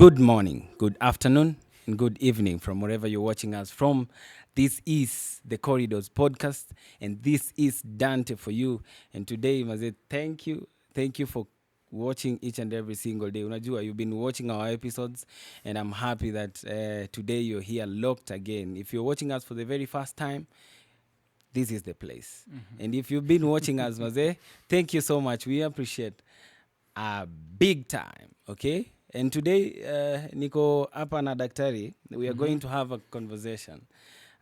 Good morning, good afternoon, and good evening from wherever you're watching us from. This is the Corridors Podcast, and this is Dante for you. And today, Maze, thank you for watching each and every single day. Unajua, you've been watching our episodes, and I'm happy that today you're here locked again. If you're watching us for the very first time, this is the place. And if you've been watching us, Maze, thank you so much. We appreciate big time, okay? And today, niko hapa na daktari. We are going to have a conversation,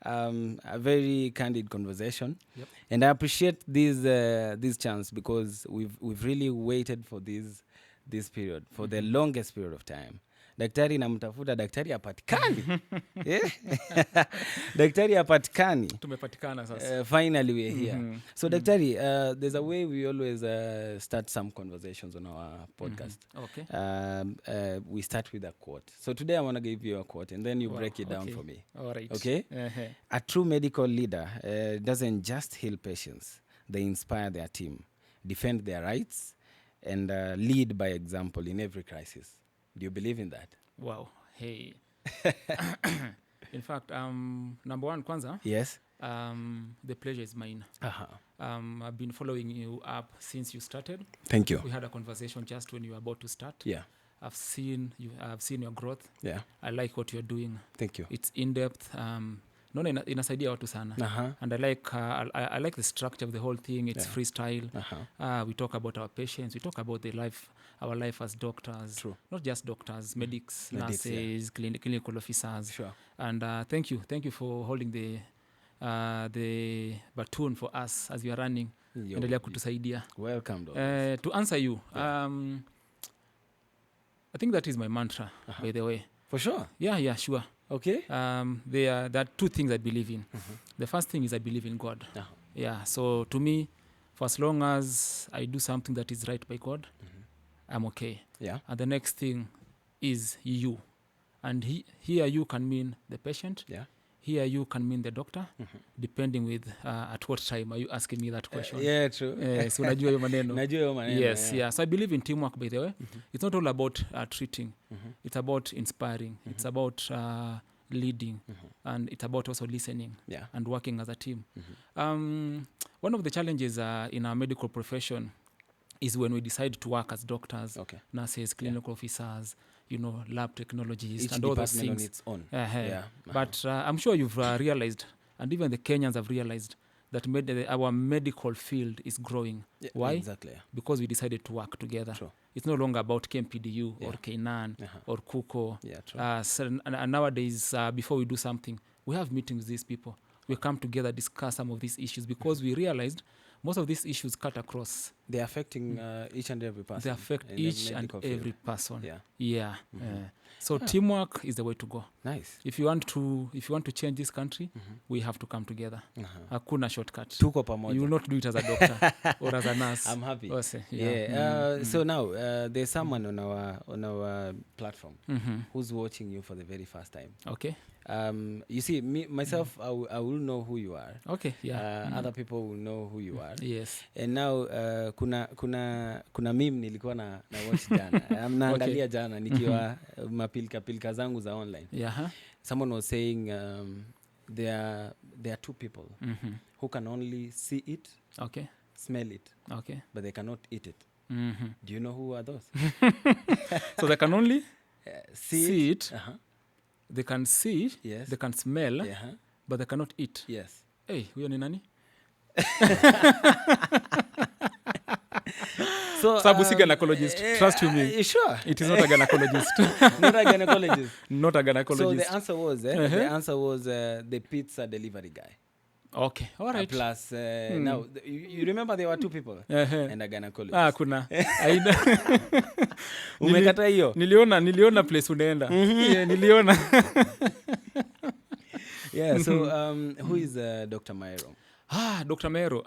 a very candid conversation. Yep. And I appreciate this chance because we've really waited for this period, for the longest period of time. Daktari namtafuta, daktari hapatikani. Daktari hapatikani. Tumepatikana sasa. Finally we're here. So daktari, there's a way we always start some conversations on our podcast. Okay. We start with a quote. So today I want to give you a quote and then you break it down for me. All right. Okay? A true medical leader doesn't just heal patients. They inspire their team, defend their rights, and lead by example in every crisis. Do you believe in that? Wow. Hey. In fact, number one, kwanza. Yes. The pleasure is mine. I've been following you up since you started. Thank you. We had a conversation just when you were about to start. Yeah. I've seen your growth. Yeah. I like what you're doing. Thank you. It's in depth. Naona inasaidia watu sana. And I like the structure of the whole thing. It's freestyle. We talk about our patients. We talk about our life as doctors. True. Not just doctors, medics, nurses, clinical officers. Sure. And thank you for holding the baton for us as we are running. Endelea kutusaidia. Welcome. To answer you, I think that is my mantra, by the way. For sure. Yeah, sure. Okay. There are two things I believe in. The first thing is I believe in God. Yeah. So to me, for as long as I do something that is right by God, I'm okay. Yeah. And the next thing is you. And here you can mean the patient. Yeah. Here you can mean the doctor, depending with at what time are you asking me that question. Yeah, true. So najua hiyo maneno. Najua hiyo maneno. Yes, yeah. So I believe in teamwork, by the way. It's not all about treating. It's about inspiring. It's about leading. And it's about also listening and working as a team. One of the challenges in our medical profession is when we decide to work as doctors, nurses, clinical officers, lab technologists, Each and all those department things. on its own. But I'm sure you've realized, and even the Kenyans have realized, that our medical field is growing. Why? Exactly. Because we decided to work together. True. It's no longer about KMPDU or Kainan or Kuko. Yeah, true. And nowadays, before we do something, we have meetings with these people. We come together, discuss some of these issues because we realized most of these issues cut across. They're affecting each and every person. They affect each and every person. Yeah. So teamwork is the way to go. Nice. If you want to change this country, we have to come together. Hakuna shortcut. Tuko pamoja. You will not do it as a doctor or as a nurse. I'm happy. Also, So now there's someone on our platform who's watching you for the very first time. Okay. You see, myself, I will know who you are. Okay. Yeah. Other people will know who you are. Yes. And now kuna meme nilikuwa na watch jana. Naangalia jana nikiwa mapilika zangu za online. Yeah. Someone was saying there are two people who can only see it, smell it, but they cannot eat it. Do you know who are those? So they can only see it. They can see, yes. They can smell, but they cannot eat. Yes. Hey, huyo ni nani? So, Sabu si gynecologist. Trust you me. Sure. It is not a gynecologist. Not a gynecologist. Not a gynecologist. So the answer was the pizza delivery guy. Okay, all right. Plus, now, you remember there were two people and a gynecologist. Kuna. Umekata hiyo? Niliona place unaenda. Yeah, niliona. Yeah, so who is Dr. Maero? Dr. Maero.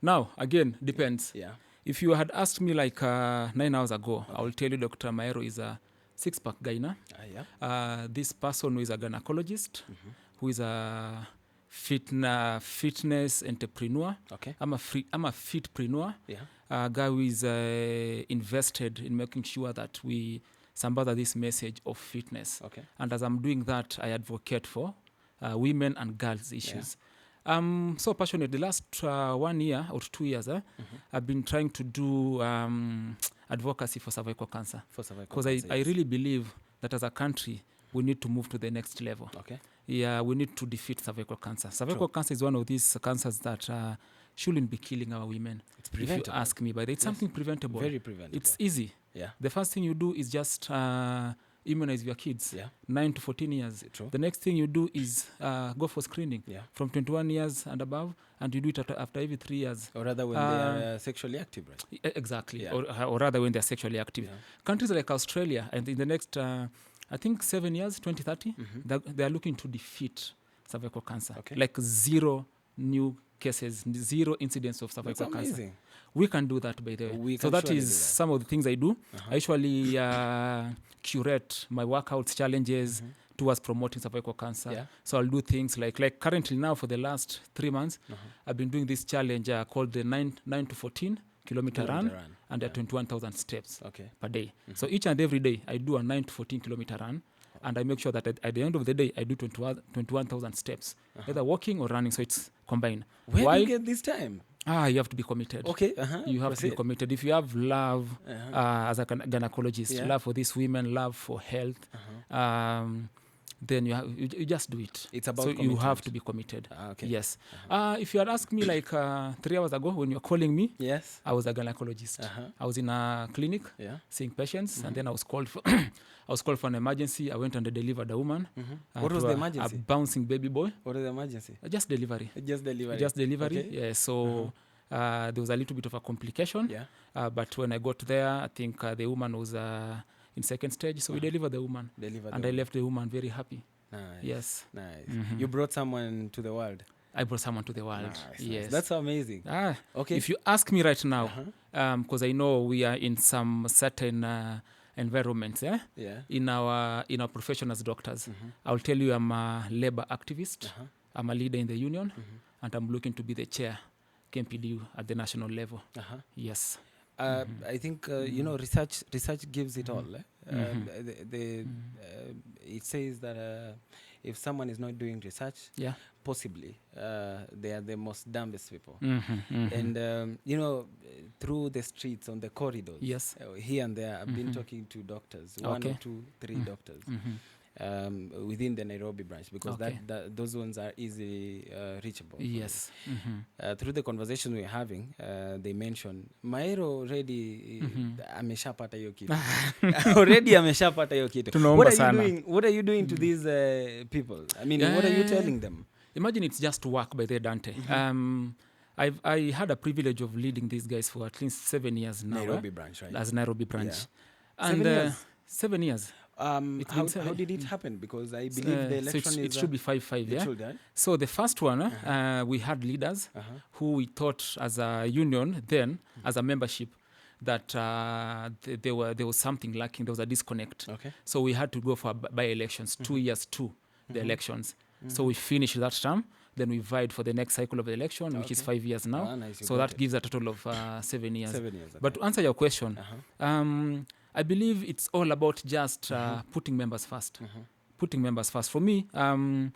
Now, again, depends. Yeah. If you had asked me like 9 hours ago, I will tell you Dr. Maero is a six-pack gyna. This person who is a gynecologist, who is a fitness entrepreneur. I'm a fitpreneur. A guy who is invested in making sure that we sambaza this message of fitness. Okay. And as I'm doing that, I advocate for women and girls issues. I'm so passionate. The last 1 year or 2 years, I've been trying to do advocacy for cervical cancer. Because I really believe that as a country, we need to move to the next level. Okay. Yeah, we need to defeat cervical cancer. Cervical cancer is one of these cancers that shouldn't be killing our women. It's preventable. If you ask me, but it's something preventable. Very preventable. It's easy. Yeah. The first thing you do is just immunize your kids, 9 to 14 years. True. The next thing you do is go for screening from 21 years and above, and you do it after every 3 years. Or rather when they are sexually active, right? Exactly. Yeah. Or rather when they're sexually active. Yeah. Countries like Australia, and in the next, I think 7 years, 2030, they are looking to defeat cervical cancer. Okay. Like 0 new cases, 0 incidents of cervical cancer. We can do that, by the way. So that is some of the things I do. I usually curate my workouts challenges towards promoting cervical cancer. Yeah. So I'll do things like currently now for the last 3 months, I've been doing this challenge called the 9 to 14 kilometer run and 21,000 steps per day. So each and every day I do a 9 to 14 kilometer run. And I make sure that at the end of the day, I do 21,000 steps, either walking or running. So it's combined. Where do you get this time? You have to be committed. Okay. You have to be committed. If you have love as a gynecologist, love for these women, love for health, then you just do it. It's about commitment. You have to be committed. Okay. Yes. If you had asked me like 3 hours ago when you were calling me, yes, I was a gynecologist. I was in a clinic seeing patients, and then I was called for an emergency. I went and delivered a woman. What was the emergency? A bouncing baby boy. What was the emergency? Just delivery. Just delivery. Okay. Yeah. So there was a little bit of a complication. Yeah. But when I got there, I think the woman was in second stage. So we delivered the woman. I left the woman very happy. Nice. Yes. Nice. You brought someone to the world. I brought someone to the world. Nice. Yes. That's amazing. Okay. If you ask me right now, because I know we are in some certain environments, in our profession as doctors, I'll tell you I'm a labor activist. I'm a leader in the union, and I'm looking to be the chair, KMPDU at the national level. Yes. I think research gives it all. It says that if someone is not doing research, possibly they are the most dumbest people. And through the streets, on the corridors, here and there, I've been talking to doctors, 1 or 2, 3 doctors. Within the Nairobi branch, because those ones are easily reachable. Yes. Through the conversation we're having, they mentioned Maero already ameshapata hiyo kitu. Already ameshapata hiyo kitu. What are you doing to these people? I mean, what are you telling them? Imagine it's just work by the Dante. I had a privilege of leading these guys for at least 7 years now. Nairobi branch, right? As Nairobi branch. Yeah. And 7 years. How did it happen? Because I believe the election it should be 5-5, it should, So the first one, we had leaders who we thought as a union then, as a membership, that there was something lacking. There was a disconnect. Okay. So we had to go for by-elections, 2 years to the elections. So we finished that term. Then we vied for the next cycle of the election, which is 5 years now. Nice. So that gives a total of 7 years. 7 years. Okay. But to answer your question, I believe it's all about just putting members first. Putting members first. For me, I'm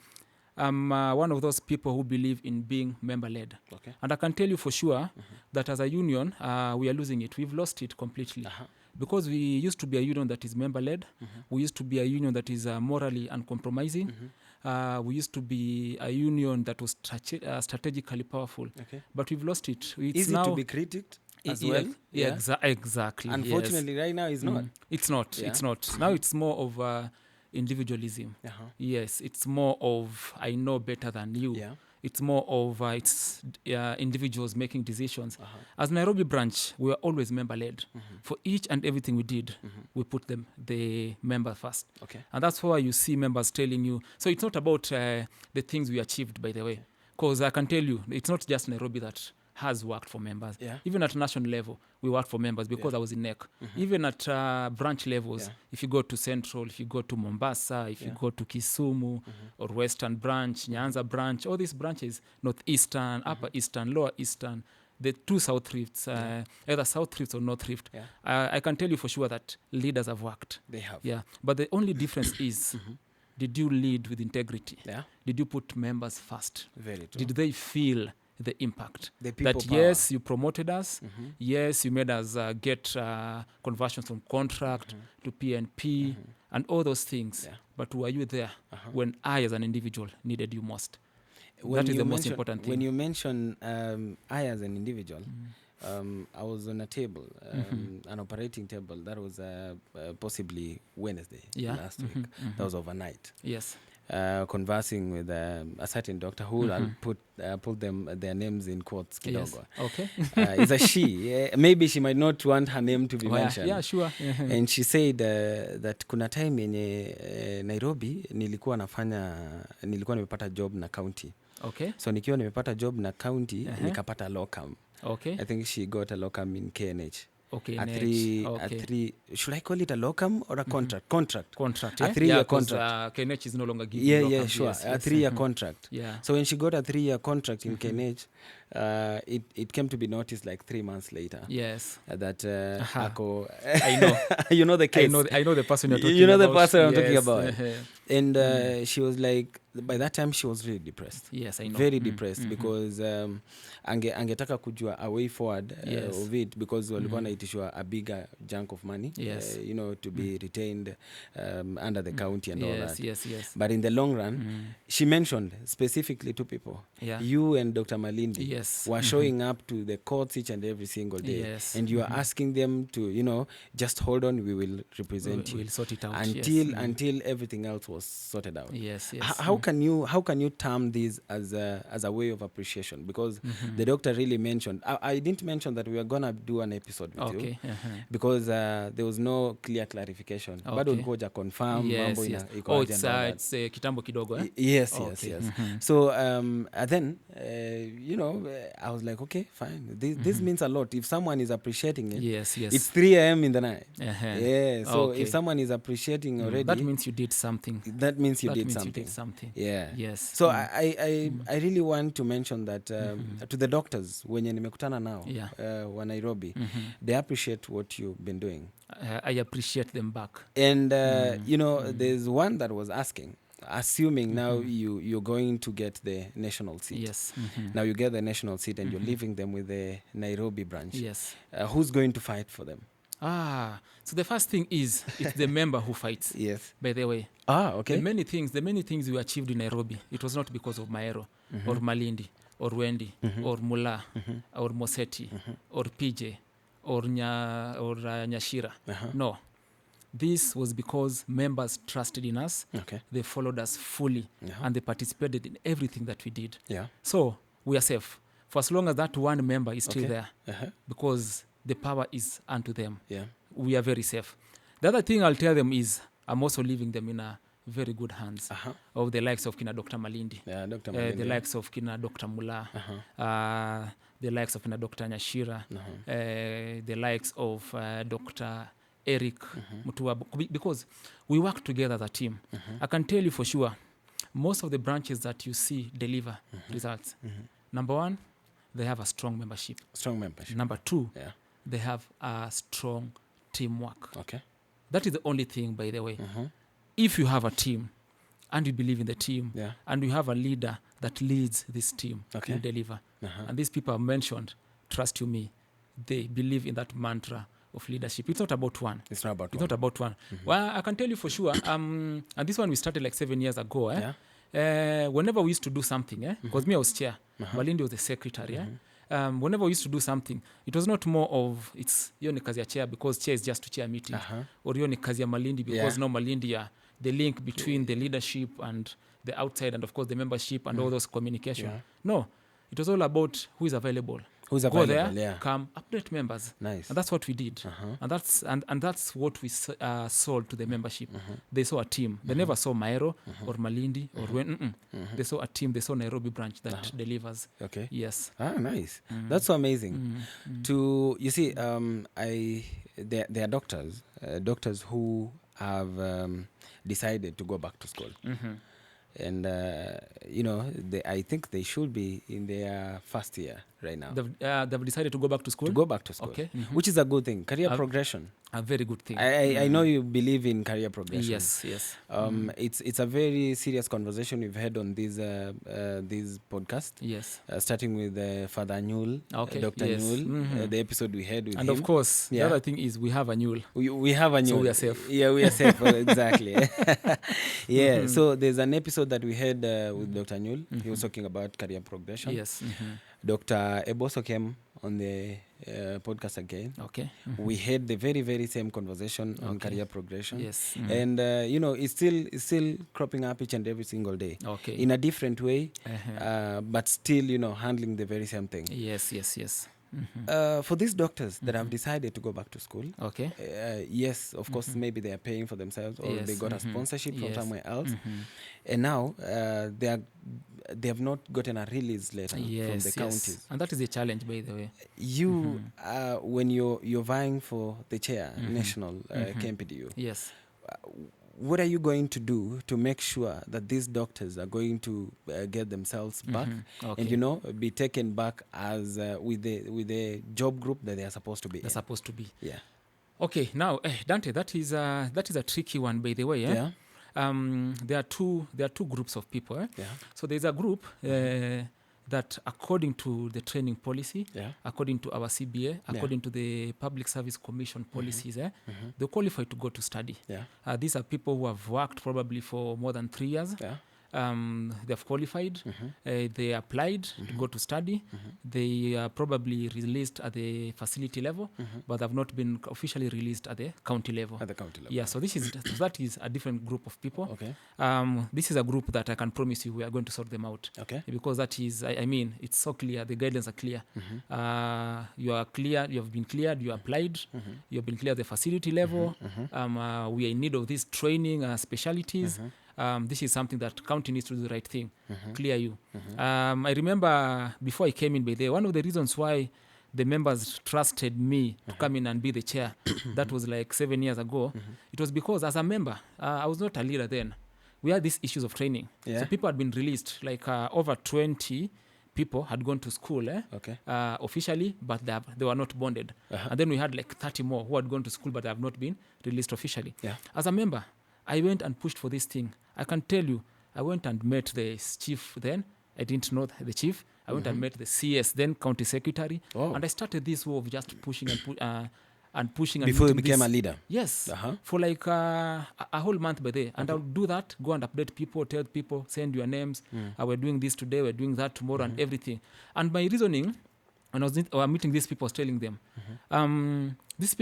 one of those people who believe in being member-led. Okay. And I can tell you for sure that as a union, we are losing it. We've lost it completely. Because we used to be a union that is member-led. We used to be a union that is morally uncompromising. We used to be a union that was strategically powerful. Okay. But we've lost it. It's easy to be critiqued as well. Yeah, exactly. Unfortunately, right now it's not. It's not. Yeah. It's not. Now it's more of individualism. Yes, it's more of I know better than you. Yeah. It's more of individuals making decisions. As Nairobi branch, we were always member-led. For each and everything we did, we put the member first. Okay. And that's why you see members telling you. So it's not about the things we achieved, by the way. Because I can tell you, it's not just Nairobi that has worked for members. Yeah. Even at national level, we worked for members because I was in NEC. Even at branch levels, if you go to Central, if you go to Mombasa, if you go to Kisumu or Western branch, Nyanza branch, all these branches, Northeastern, Upper Eastern, Lower Eastern, the two South Rifts, either South Rifts or North Rift, I can tell you for sure that leaders have worked. They have. Yeah, but the only difference is, did you lead with integrity? Yeah. Did you put members first? Very true. Did they feel the impact? The people that power. Yes, you promoted us. Yes, you made us get conversions from contract to PNP and all those things. Yeah. But were you there when I, as an individual, needed you most? That is the most important thing. When you mention I, as an individual, I was on a table, an operating table. That was possibly Wednesday last week. That was overnight. Yes. Conversing with a certain doctor who I'll put their names in quotes. Yes. Okay. It's a she. Maybe she might not want her name to be mentioned. Yeah, sure. And she said that kuna time yenye Nairobi nilikuwa nimepata job na county. Okay. So nikiwa nimepata job na county, nikapata locum. Okay. I think she got a locum in KNH. Okay. A three, should I call it a locum or a contract? Contract. Contract. A 3-year contract. KNH is no longer giving locum. Yeah, sure. Yes, a 3-year contract. Yeah. So when she got a 3-year contract in KNH, it came to be noticed like 3 months later. Yes. That Ako. I know. You know the case. I know the person you're talking about. You know the person I'm talking about. And she was like, by that time she was really depressed. Yes, I know. Very depressed because angetaka kujua a way forward of it, because walikuwa naitishwa a bigger chunk of money, to be retained under the county and all that. Yes. But in the long run, she mentioned specifically two people. Yeah. You and Dr. Malindi were showing up to the courts each and every single day. Yes. And you are asking them to, just hold on, we will represent you. We'll sort it out. Until everything else was sorted out. Yes. How can you term this as a way of appreciation? Because the doctor really mentioned, I didn't mention that we were gonna do an episode with you because there was no clear clarification. Bado ulikuwa huja confirm mambo iko it's kitambo kidogo. Yes. So then I was like, okay, fine. This means a lot. If someone is appreciating it, yes. It's 3 a.m. in the night. Yeah. So if someone is appreciating already, that means you did something. That means you did something. Yeah. Yes. So I really want to mention that to the doctors wenye nimekutana nao wa Nairobi, they appreciate what you've been doing. I appreciate them back. And there's one that was asking, assuming now you're going to get the national seat. Yes. Now you get the national seat and you're leaving them with the Nairobi branch. Yes. Who's going to fight for them? So the first thing is it's the member who fights. Yes. By the way. Okay. The many things we achieved in Nairobi, it was not because of Maero or Malindi or Wendy or Mula or Moseti or PJ or Nyashira. No. This was because members trusted in us. Okay. They followed us fully and they participated in everything that we did. Yeah. So we are safe for as long as that one member is still there because the power is unto them. Yeah. We are very safe. The other thing I'll tell them is I'm also leaving them in a very good hands of the likes of Kina Dr. Malindi. Yeah, Dr. Malindi. The likes of Kina Dr. Mula. The likes of Kina Dr. Nyashira. The likes of Dr. Eric Mutua, because we work together as a team. I can tell you for sure, most of the branches that you see deliver results. Number one, they have a strong membership. Number two, they have a strong teamwork. Okay. That is the only thing, by the way. If you have a team and you believe in the team and you have a leader that leads this team to deliver, and these people are mentioned, trust you me, they believe in that mantra of leadership. It's not about one. It's not about one. Well, I can tell you for sure, and this one we started like 7 years ago. Whenever we used to do something, because me I was chair, Malindi was the secretary. Whenever we used to do something, it was not more of it's hiyo ni kazi ya chair because chair is just to chair meeting, or hiyo ni kazi ya Malindi because no Malindi the link between the leadership and the outside and of course the membership and all those communication. No, it was all about who is available. Go there, come, update members. Nice. And that's what we did. And that's what we sold to the membership. They saw a team. They never saw Maero or Malindi or they saw a team. They saw Nairobi branch that delivers. Okay. Yes. Nice. That's so amazing. You see, there are doctors who have decided to go back to school. And I think they should be in their first year right now? They've decided to go back to school. Okay. Which is a good thing. Career progression. A very good thing. I know you believe in career progression. Yes. It's a very serious conversation we've had on this podcast. Yes. Starting with Father Anyul, Dr. Yes. Anyul, the episode we had with him. And of course, the other thing is we have Anyul. We have Anyul. So we are safe. Yeah, we are safe. Exactly. Yeah. So there's an episode that we had with Dr. Anyul. He was talking about career progression. Yes. Dr. Eboso came on the podcast again. Okay. We had the very, very same conversation on career progression. Yes. And it's still cropping up each and every single day. Okay. In a different way, but still, handling the very same thing. Yes. For these doctors that have decided to go back to school, yes, of course, maybe they are paying for themselves, or they got a sponsorship from somewhere else, and now they have not gotten a release letter from the counties. And that is a challenge, by the way. You, when you're vying for the chair, national KMPDU, yes, what are you going to do to make sure that these doctors are going to get themselves back and be taken back as with the job group that they are supposed to be? They're supposed to be. Yeah. Okay. Now, Dante, that is a tricky one, by the way. Yeah. There are two groups of people. Yeah. So there's a group that, according to the training policy, according to our CBA, according to the Public Service Commission policies, they qualify to go to study. Yeah. These are people who have worked probably for more than 3 years. Yeah. They've qualified. They applied to go to study. They are probably released at the facility level, but have not been officially released at the county level. Yeah, so that is a different group of people. Okay. This is a group that I can promise you we are going to sort them out. Okay. Because that is, I mean, it's so clear. The guidelines are clear. You are clear. You have been cleared. You applied. You have been cleared at the facility level. We are in need of these training specialties. This is something that county needs to do the right thing, clear you. I remember before I came in, by there, one of the reasons why the members trusted me to come in and be the chair, that was like 7 years ago. It was because as a member, I was not a leader then. We had these issues of training. So people had been released, like over 20 people had gone to school officially, but they were not bonded. And then we had like 30 more who had gone to school but have not been released officially. As a member, I went and pushed for this thing. I can tell you, I went and met the chief then. I didn't know the chief. I went and met the CS, then county secretary. Oh. And I started this war of just pushing and pushing. Before you became a leader? Yes. For like a whole month by there. And I'll do that, go and update people, tell people, send your names. We're doing this today, we're doing that tomorrow, and everything. And my reasoning, when I was meeting these people, I was telling them, these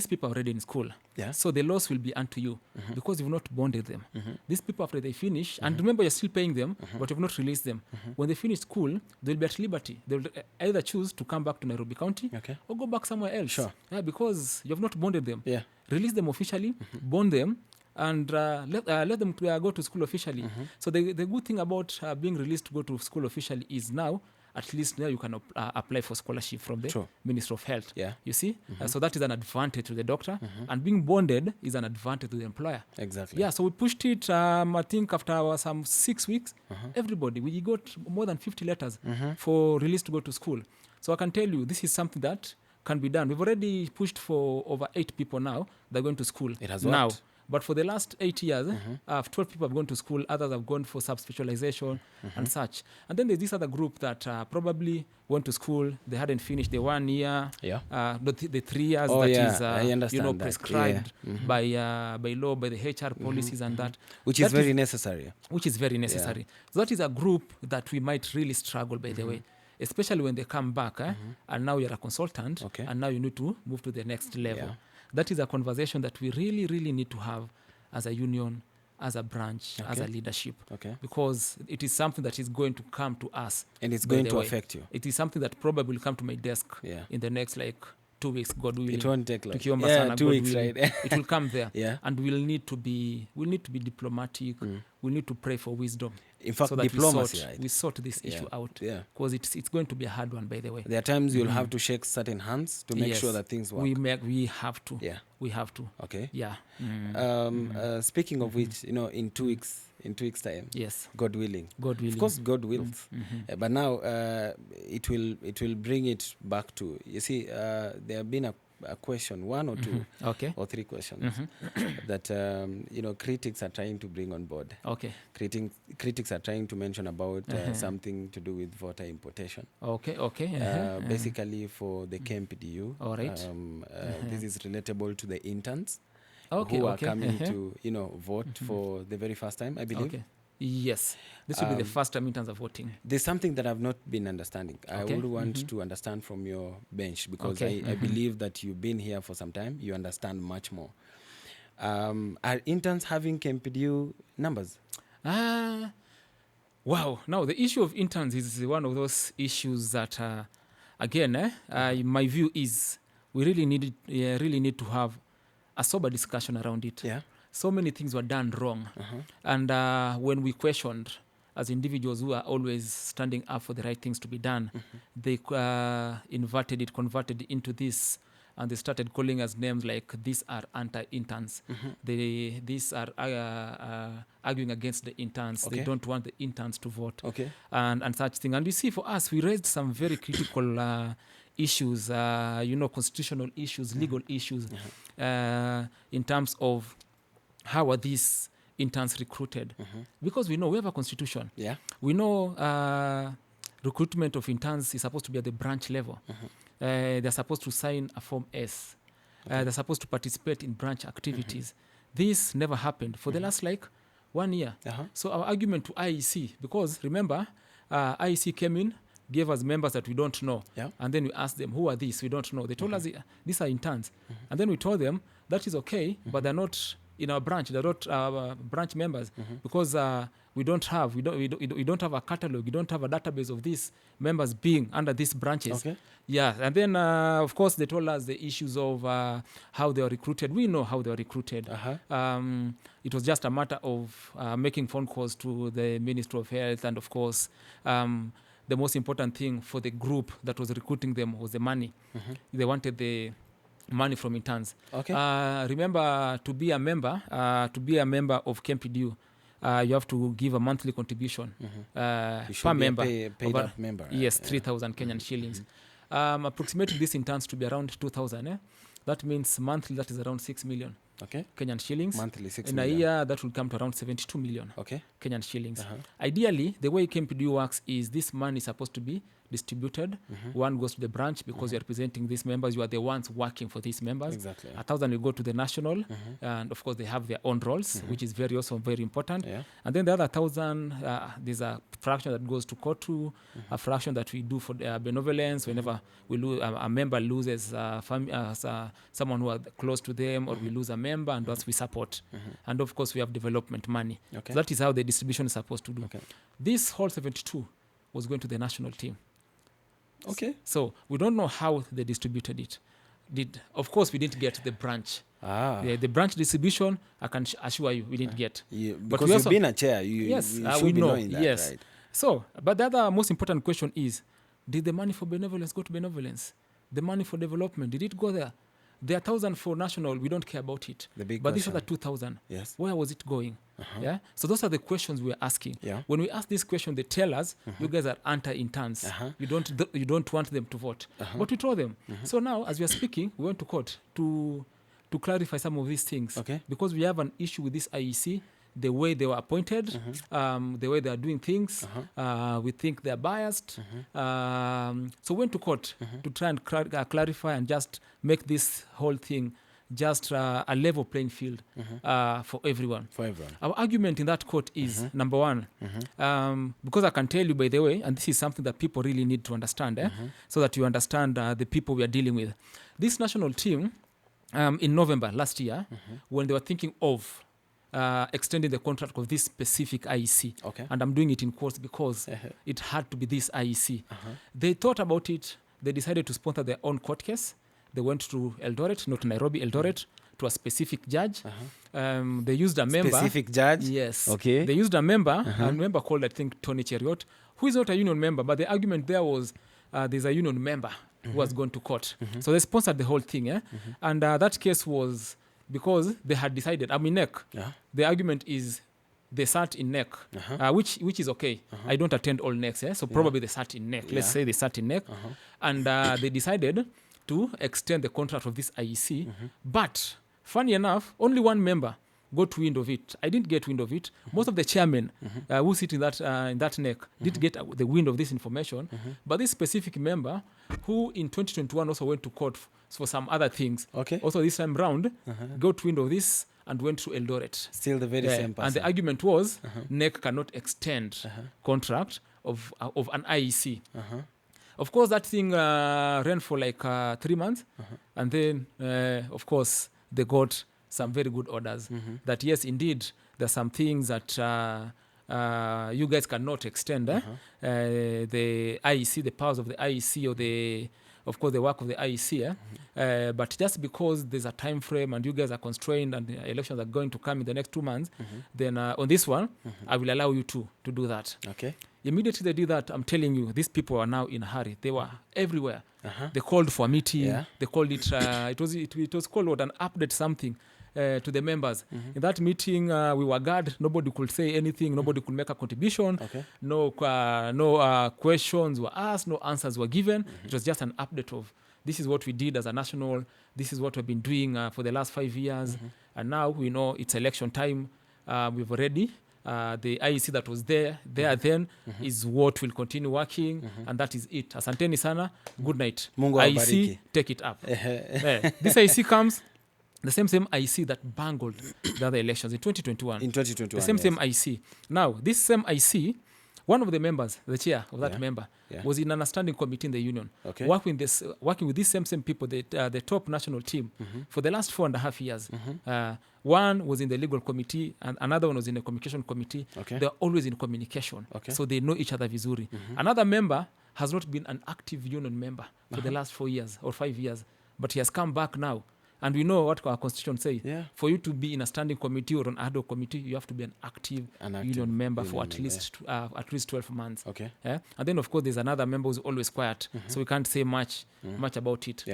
people are already in school. So the loss will be unto you because you've not bonded them. These people, after they finish, and remember, you're still paying them, but you've not released them. When they finish school, they'll be at liberty. They'll either choose to come back to Nairobi County or go back somewhere else. Sure. Because you've not bonded them. Release them officially, bond them, and let them go to school officially. So the good thing about being released to go to school officially is now, at least now you can apply for scholarship from the Ministry of Health. You see? So that is an advantage to the doctor. And being bonded is an advantage to the employer. Exactly. So we pushed it, I think after some 6 weeks, everybody, we got more than 50 letters for release to go to school. So I can tell you, this is something that can be done. We've already pushed for over 8 people now that are going to school. It has now. worked. But for the last 8 years, 12 people have gone to school, others have gone for subspecialization and such. And then there's this other group that probably went to school, they hadn't finished the 1 year, the 3 years is prescribed by law, by the HR policies and that. Which is very necessary. Which is very necessary. So that is a group that we might really struggle, by the way, especially when they come back and now you're a consultant and now you need to move to the next level. That is a conversation that we really, really need to have as a union, as a branch, as a leadership. Because it is something that is going to come to us. And it's going to affect you. It is something that probably will come to my desk in the next 2 weeks, God willing. It won't take 2 weeks, right? It will come there. And we'll need to be diplomatic. We'll need to pray for wisdom. In fact, so that diplomacy, we sort this issue out. Because it's going to be a hard one, by the way. There are times you'll have to shake certain hands to make sure that things work. We have to. We have to. Okay. Yeah. Speaking of which, in 2 weeks, in 2 weeks' time. Yes. God willing. God willing. Of course, God wills. But now it will bring it back to, you see, there have been a question, one or two Okay. or three questions that critics are trying to bring on board. Okay. Critics are trying to mention about something to do with voter importation. Okay. Basically for the KMPDU. All right. This is relatable to the interns who are coming to vote for the very first time, I believe. Okay. Yes. This will be the first time in terms of voting. There's something that I've not been understanding. I would want to understand from your bench, because I believe that you've been here for some time. You understand much more. Are interns having KMPDU numbers? Wow. Now, the issue of interns is one of those issues that, again, my view is we really need to have a sober discussion around it. Yeah. So many things were done wrong. And when we questioned, as individuals who are always standing up for the right things to be done, they converted into this, and they started calling us names like, these are anti-interns. These are arguing against the interns. Okay. They don't want the interns to vote. Okay. And such thing. And you see, for us, we raised some very critical issues, constitutional issues, legal issues, in terms of how are these interns recruited? Because we know we have a constitution. Yeah. We know recruitment of interns is supposed to be at the branch level. They're supposed to sign a Form S. They're supposed to participate in branch activities. This never happened for the last 1 year. So our argument to IEC, because remember, IEC came in, gave us members that we don't know. Yeah. And then we asked them, who are these? We don't know. They told us these are interns. And then we told them that is okay, but they're not in our branch. They're not branch members because we don't have a catalog. We don't have a database of these members being under these branches. Okay. Yeah. And then, of course, they told us the issues of how they were recruited. We know how they were recruited. It was just a matter of making phone calls to the Ministry of Health. And, of course, the most important thing for the group that was recruiting them was the money. They wanted the money from interns. Okay. Remember, to be a member of KMPDU, you have to give a monthly contribution per member. Paid up member. Yes, 3,000 Kenyan shillings. Approximately this interns to be around 2,000. That means monthly, that is around 6 million. Okay. Kenyan shillings. Monthly 6 in million. In a year, that will come to around 72 million. Okay. Kenyan shillings. Ideally, the way KMPDU works is this money is supposed to be distributed. One goes to the branch because you're representing these members. You are the ones working for these members. Exactly. 1,000 will go to the national, and of course they have their own roles, which is also very important. Yeah. And then the other 1,000, there's a fraction that goes to KOTU, a fraction that we do for benevolence whenever we lose a member loses someone who are close to them, or we lose a member, and that's we support. And of course we have development money. Okay. So that is how the distribution is supposed to do. Okay. This whole 72 was going to the national team. Okay. So we don't know how they distributed it. Of course, we didn't get the branch. The branch distribution, I can assure you, we didn't get. Because you've been a chair, you should we be know. knowing that, yes. right? So, but the other most important question is, did the money for benevolence go to benevolence? The money for development, did it go there? There are 1,000 for national, we don't care about it. But these are the 2,000. Yes. Where was it going? Yeah. So those are the questions we're asking. Yeah. When we ask this question, they tell us, you guys are anti-interns. You don't want them to vote. But we told them. So now, as we are speaking, we went to court to clarify some of these things. Okay. Because we have an issue with this IEC, the way they were appointed, the way they are doing things. We think they're biased. So we went to court to try and clarify and just make this whole thing just a level playing field for everyone. Our argument in that court is, number one, because I can tell you, by the way, and this is something that people really need to understand, so that you understand the people we are dealing with. This national team, in November last year, when they were thinking of extending the contract of this specific IEC, and I'm doing it in quotes because it had to be this IEC, they thought about it. They decided to sponsor their own court case. They went to Eldoret, not Nairobi, Eldoret, to a specific judge. They used a member. Specific judge? Yes. Okay. They used a member called, I think, Tony Cheriot, who is not a union member, but the argument there was there's a union member who has gone to court. So they sponsored the whole thing. And that case was because they had decided, NEC, the argument is they sat in NEC, which is okay. I don't attend all NECs, so probably they sat in NEC. Let's say they sat in NEC, and they decided to extend the contract of this IEC. But funny enough, only one member got wind of it. I didn't get wind of it. Most of the chairmen who sit in that NEC did get the wind of this information. But this specific member, who in 2021 also went to court for some other things, also this time round, got wind of this and went to Eldoret. Still the very same person. And the argument was NEC cannot extend contract of an IEC. Of course, that thing ran for like 3 months. And then, of course, they got some very good orders that, yes, indeed, there are some things that you guys cannot extend. The IEC, the powers of the IEC, or of course, the work of the IEC. But just because there's a time frame and you guys are constrained and the elections are going to come in the next 2 months, then on this one, I will allow you to do that. Okay. Immediately they did that, I'm telling you, these people are now in a hurry. They were everywhere. They called for a meeting. Yeah. They called it, it was called an update something. To the members. In that meeting, we were guarded. Nobody could say anything. Nobody could make a contribution. No questions were asked. No answers were given. It was just an update of this is what we did as a national. This is what we've been doing for the last 5 years. And now we know it's election time. We've already the IEC that was there then is what will continue working, and that is it. Asanteni sana. Good night. Mungu IEC, take it up. This IEC comes. The same IEC that bungled the other elections in 2021. In 2021, the same IEC. Now, this same IEC, one of the members, the chair of that member, was in an standing committee in the union, working with these same people, the top national team, for the last 4.5 years. One was in the legal committee, and another one was in the communication committee. They're always in communication, so they know each other vizuri. Another member has not been an active union member for the last 4 years or 5 years, but he has come back now. And we know what our constitution says. For you to be in a standing committee or an ad hoc committee, you have to be an active union member for at least 12 months. And then, of course, there's another member who's always quiet, so we can't say much about it.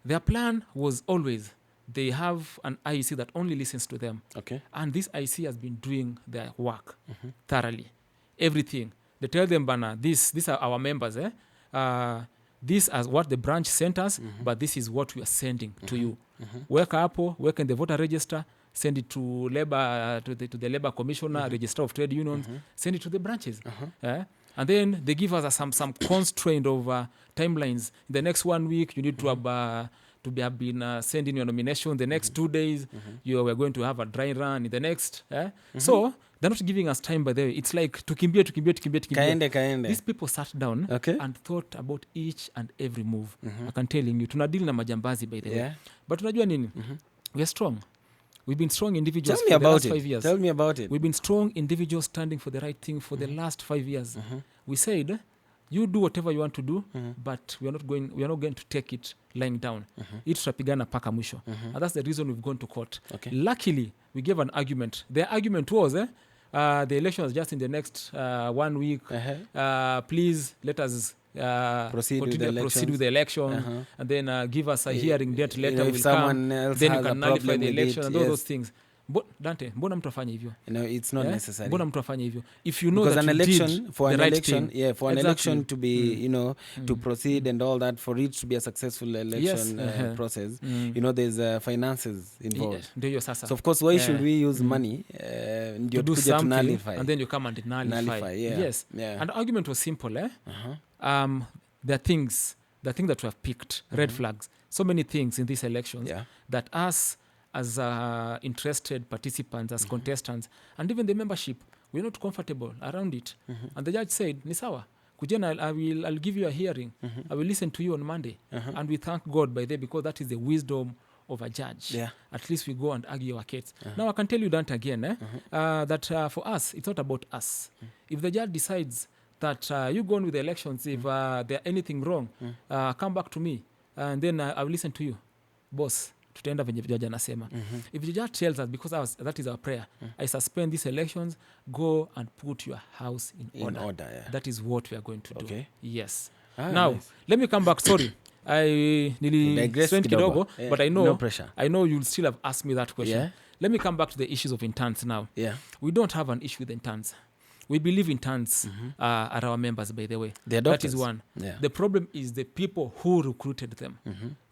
Their plan was always, they have an IEC that only listens to them. And this IEC has been doing their work thoroughly. Everything. They tell them, Bana, these are our members. This is what the branch sent us, but this is what we are sending to you. Weka hapo, weka in the voter register, send it to labor, to the labor commissioner, register of trade unions, send it to the branches. And then they give us some constraint of timelines. In the next 1 week, you need to have been sending your nomination. The next 2 days, we're going to have a dry run. In the next, so they're not giving us time, by the way. It's like tukimbie. Kaende. These people sat down and thought about each and every move. I can tell you, tunadeal na majambazi, by the way. But unajua nini? We are strong. We've been strong individuals for the last 5 years. Tell me about it. We've been strong individuals standing for the right thing for the last 5 years. We said, you do whatever you want to do, but we are not going to take it lying down. It tutapigana paka mwisho. And that's the reason we've gone to court. Luckily, we gave an argument. The argument was, the election is just in the next 1 week. Please let us proceed with the election, and then give us a hearing date later. If someone else then has you can a nullify problem the with election it, and all those things. Dante, mbona mtu afanye hivyo? No, it's not necessary. Mbona mtu afanye hivyo? If you know because that an election, for an election, for an election to be, to proceed and all that, for it to be a successful election process, there's finances involved. So of course, why should we use money to do something to nullify? And then you come and nullify. Yes. And the argument was simple. There are things that we have picked, red flags, so many things in these elections that us as interested participants, as contestants, and even the membership, we're not comfortable around it. And the judge said, Nisawa, Kujena, I'll give you a hearing. I will listen to you on Monday. And we thank God by that, because that is the wisdom of a judge. At least we go and argue our case. Now I can tell you that again, that for us, it's not about us. If the judge decides that you go on with the elections, if there anything wrong, come back to me, and then I'll listen to you. Boss, tutaenda venye judge anasema. If the judge tells us, because that is our prayer, I suspend these elections, go and put your house in order. That is what we are going to do. Yes. Now, let me come back. Sorry. I nili kidogo, but I know, no pressure. I know you'll still have asked me that question. let me come back to the issues of interns now. Yeah. We don't have an issue with interns. We believe interns are our members, by the way. That is one. Yeah. The problem is the people who recruited them.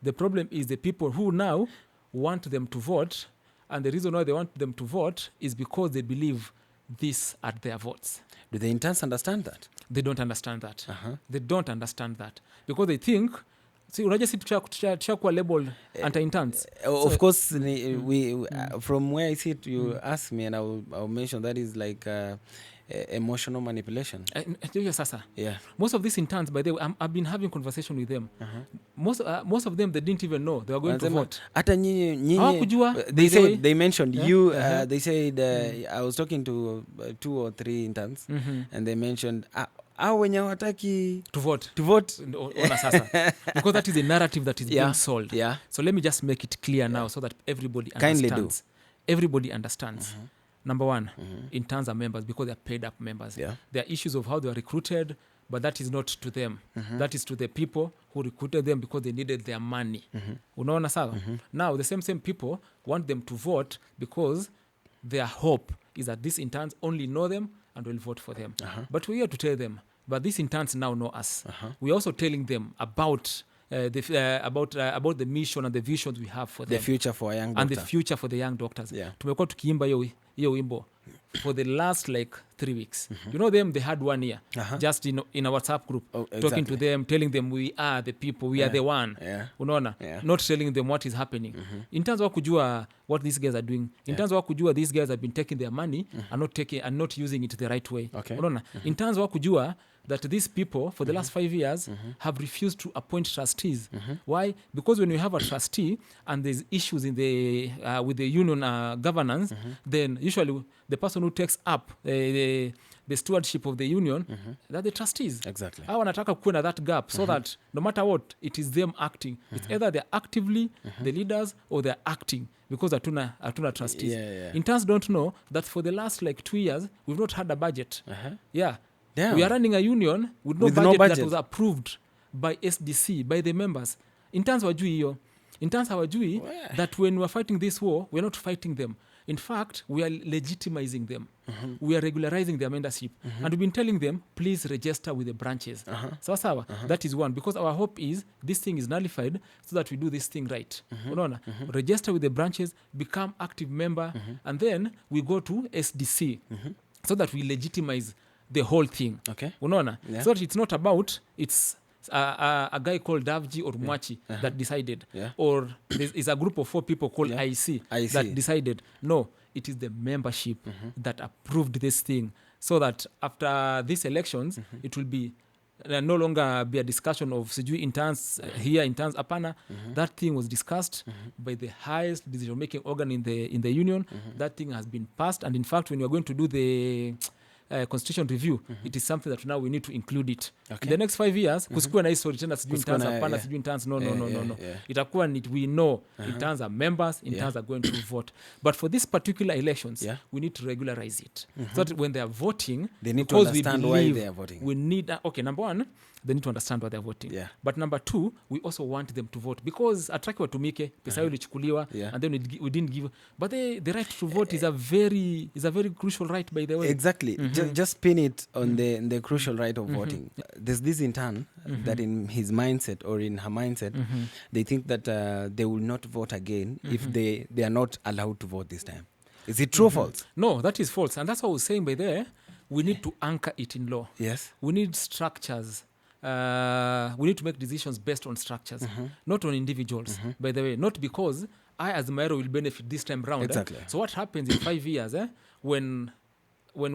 The problem is the people who now want them to vote, and the reason why they want them to vote is because they believe these are their votes. Do the interns understand that? They don't understand that. They don't understand that because they think, unajua si tushakuwa labeled anti-interns. Of course, we from where I sit, you ask me and I'll mention that is like emotional manipulation. Yeah. Most of these interns, by the way, I've been having conversation with them. Most of them, they didn't even know they were going to vote. They mentioned you. They said I was talking to 2 or 3 interns, and they mentioned wenye hawataki to vote. Because that is a narrative that is being sold. Yeah. So let me just make it clear now so that everybody understands. Kindly do. Everybody understands. Number one, interns are members because they are paid up members. Yeah. There are issues of how they are recruited, but that is not to them. That is to the people who recruited them because they needed their money. Unaona sawa? Now, the same people want them to vote because their hope is that these interns only know them and will vote for them. But we're here to tell them, but these interns now know us. We're also telling them about about the mission and the visions we have for them. The future for a young doctor. And the future for the young doctors. Yeah. Tumekuwa tukiimba hiyo wimbo for the last like 3 weeks. You know them, they had 1 year just in a WhatsApp group, talking to them, telling them we are the people, we are the one. Unaona? Not telling them what is happening. In terms of kujua what these guys are doing, in terms of kujua these guys have been taking their money and not using it the right way. Unaona? In terms of kujua that these people for the last 5 years have refused to appoint trustees. Why? Because when you have a trustee and there's issues in the with the union governance, then usually the person who takes up the stewardship of the union, they're the trustees. Exactly. Hawa wanataka kuwe na that gap so that no matter what, it is them acting. It's either they're actively the leaders or they're acting because hatuna trustees. Interns don't know that for the last like 2 years, we've not had a budget. Damn. We are running a union with no budget that was approved by SDC, by the members. Interns wajui hiyo. Interns hawajui that when we are fighting this war, we are not fighting them. In fact, we are legitimizing them. We are regularizing their membership. And we've been telling them, please register with the branches. Sawa. That is one. Because our hope is this thing is nullified so that we do this thing right. Register with the branches, become active member, and then we go to SDC so that we legitimize the whole thing. Unaona? So that it's not about, it's a guy called Davji or Mwachi that decided. Or there is a group of 4 people called IC that decided. No, it is the membership that approved this thing. So that after these elections, it will be no longer be a discussion of sijui interns here, interns apana. That thing was discussed by the highest decision-making organ in the union. That thing has been passed. And in fact, when you are going to do the constitution review, it is something that now we need to include it. In the next 5 years, kusikuwa na history tena sijui interns apana, sijui interns no. Itakuwa we know interns are members, interns are going to vote. But for these particular elections, we need to regularize it. So that when they are voting, they need to understand why they are voting. We need, number one, they need to understand why they're voting. But number 2, we also want them to vote because atraki watumike, pesa yao ilichukuliwa, and then we didn't give. But the right to vote is a very crucial right, by the way. Exactly. Just pin it on the crucial right of voting. There's this intern that in his mindset or in her mindset, they think that they will not vote again if they are not allowed to vote this time. Is it true or false? No, that is false. And that's what I was saying by there. We need to anchor it in law. Yes. We need structures. We need to make decisions based on structures, not on individuals, by the way. Not because I as Maero will benefit this time round. Exactly. So what happens in 5 years when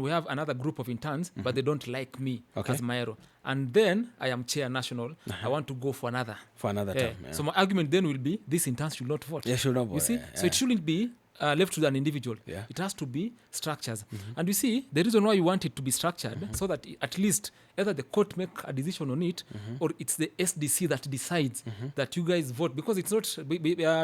we have another group of interns, but they don't like me as Maero, and then I am chair national, I want to go for another term. So my argument then will be, these interns should not vote. Should not vote. You see? So it shouldn't be left to an individual. It has to be structures. And you see, the reason why you want it to be structured, so that at least either the court make a decision on it, or it's the SDC that decides that you guys vote. Because it's not,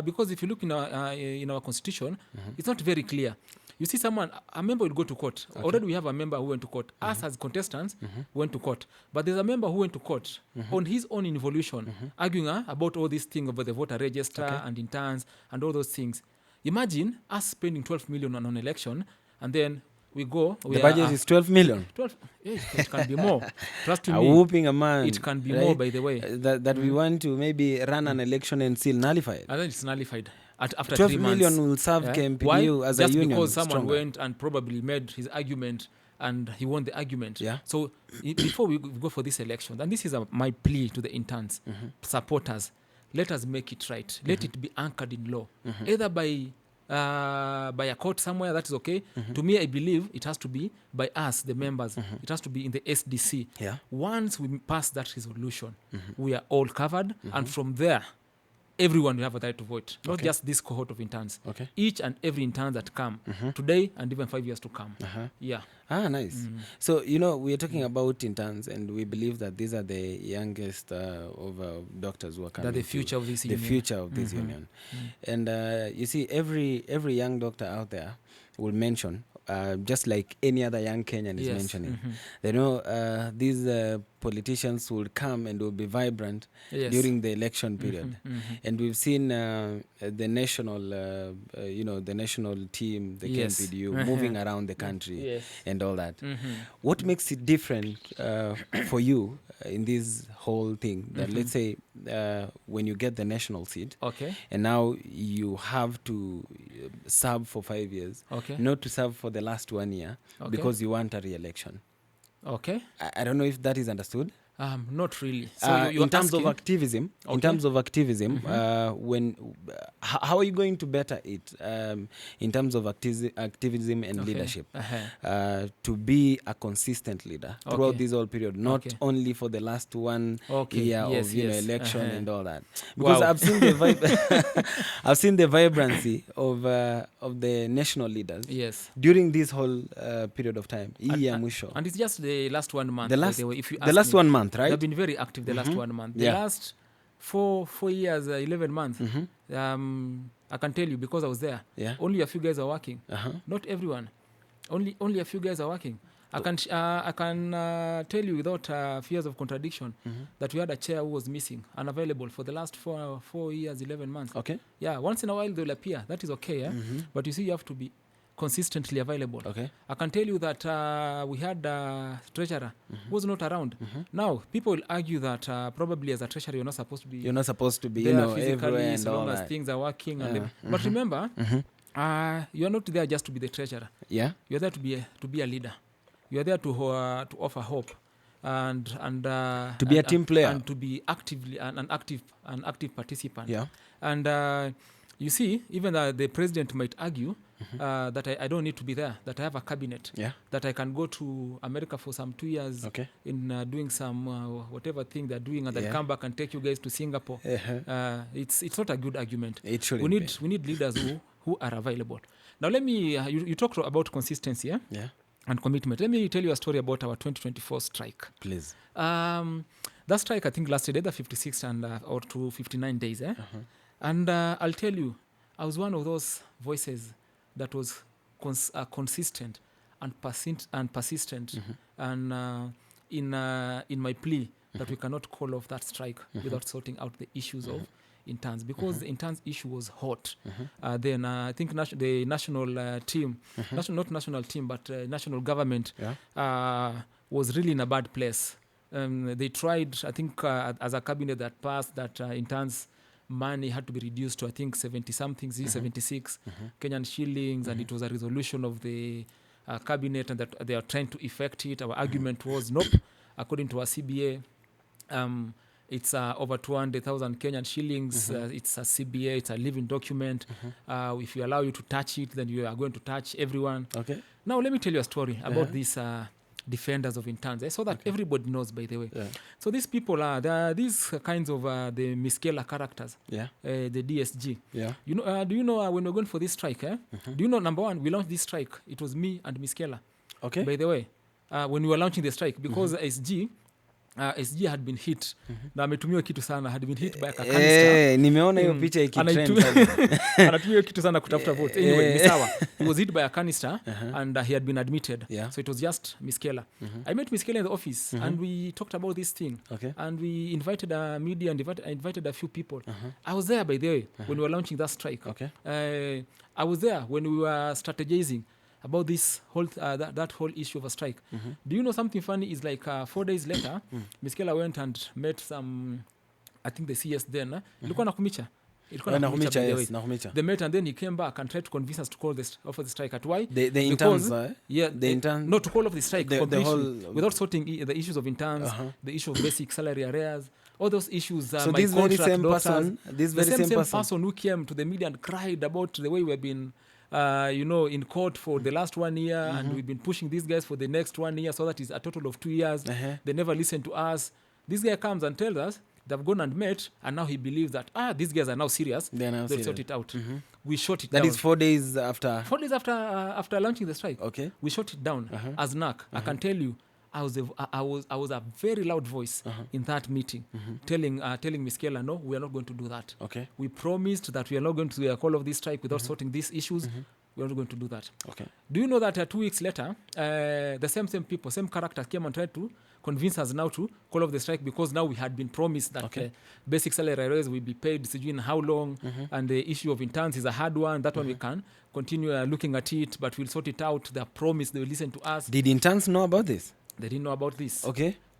because if you look in our constitution, it's not very clear. You see a member will go to court. Already we have a member who went to court. Us as contestants went to court. But there's a member who went to court on his own involution, arguing about all these things about the voter register and interns and all those things. imagine us spending 12 million on an election, and then we go. The budget is 12 million. 12. Yeah, it can be more. Trust me. Whooping a man. It can be more, by the way. That we want to maybe run an election and still nullify it. And then it's nullified after 12 3 months. 12 million will serve KMPDU as Just a union. Just because someone stronger. went and probably made his argument and he won the argument. Yeah. So before we go for this election, and this is my plea to the interns, supporters, let us make it right. Let it be anchored in law, either by a court somewhere, that is okay. To me, I believe it has to be by us, the members. It has to be in the SDC. Yeah. Once we pass that resolution, we are all covered, and from there, everyone will have a right to vote, not just this cohort of interns. Okay. Each and every intern that come today and even 5 years to come. Yeah. Nice. So, we're talking about interns, and we believe that these are the youngest of doctors who are coming. That the future of this union. The future of this union. And you see, every young doctor out there will mention, just like any other young Kenyan is mentioning, they know these politicians will come and will be vibrant during the election period. And we've seen the national, the national team, the KMPDU, moving around the country and all that. What makes it different for you in this whole thing? That let's say when you get the national seat, and now you have to serve for 5 years, not to serve for the last 1 year because you want a re-election. Okay. I don't know if that is understood. Not really. So in terms of activism, when how are you going to better it in terms of activism and leadership to be a consistent leader throughout this whole period, not only for the last 1 year of election and all that? Because I've seen the I've seen the vibrancy of the national leaders during this whole period of time. And it's just the last 1 month. The last 1 month. Right? They've been very active the last 1 month. The last 4 years, 11 months, I can tell you because I was there, only a few guys are working. Not everyone. Only a few guys are working. I can tell you without fears of contradiction that we had a chair who was missing, unavailable for the last 4 years, 11 months. Okay. Yeah, once in a while they'll appear. That is okay. But you see, you have to be consistently available. I can tell you that we had a treasurer who was not around. Now, people will argue that probably as a treasurer you're not supposed to be there physically as long as things are working. But remember, you're not there just to be the treasurer. You're there to be a leader. You're there to offer hope and to be a team player and to be actively an active participant. And you see, even the president might argue that I don't need to be there, that I have a cabinet, that I can go to America for some 2 years in doing some whatever thing they're doing, and then come back and take you guys to Singapore. It's not a good argument. We need leaders who are available. Now let me, you talked about consistency and commitment. Let me tell you a story about our 2024 strike. Please. That strike, I think, lasted either 56 or to 59 days. And I'll tell you, I was one of those voices that was consistent and persistent and in my plea that we cannot call off that strike without sorting out the issues of interns, because the interns issue was hot. Then I think the national team, not national team, but national government was really in a bad place. They tried, I think, as a cabinet that passed that interns money had to be reduced to, I think, 70-something, 76 Kenyan shillings, and it was a resolution of the cabinet, and that they are trying to effect it. Our argument was, nope, according to our CBA, it's over 200,000 Kenyan shillings. It's a CBA, it's a living document. If you allow you to touch it, then you are going to touch everyone. Now, let me tell you a story about these defenders of interns, so that everybody knows, by the way. So these people are these kinds of the Miskela characters, the DSG. You know, do you know when we're going for this strike? Do you know, number one, we launched this strike. It was me and Miskela. By the way, when we were launching the strike, because SG SG had been hit na ametumiwa kitu sana, had been hit by a canister. Nimeona hiyo picha ikitrend anatumia kitu sana kutafuta votes. Anyway, ni sawa. He was hit by a canister and he had been admitted. So it was just Miss Keller. I met Miss Keller in the office and we talked about this thing. And we invited a media and invited a few people. I was there, by the way, when we were launching that strike. I was there when we were strategizing about this whole that whole issue of a strike. Do you know something funny is like 4 days later Miss Keller went and met some, I think the CS then ilikuwa Nakumicha. They met and then he came back and tried to convince us to call off the strike. At why? The interns, not to call off the strike completely without sorting the issues of interns, the issue of basic salary arrears, all those issues. So this very same person, person who came to the media and cried about the way we've been in court for the last 1 year and we've been pushing these guys for the next 1 year, so that is a total of 2 years. They never listen to us. This guy comes and tells us they've gone and met, and now he believes that these guys are now serious. They'll sort it out. We shot it down. That is 4 days after. 4 days after launching the strike. We shot it down as NAC. I can tell you, I was a very loud voice in that meeting, telling Ms. Keller, no, we are not going to do that. We promised that we are not going to call off this strike without sorting these issues. We are not going to do that. Do you know that 2 weeks later, the same people, same characters came and tried to convince us now to call off the strike, because now we had been promised that basic salary raise will be paid in how long, and the issue of interns is a hard one. That one we can continue looking at it, but we'll sort it out. They promised they will listen to us. Did interns know about this? They didn't know about this.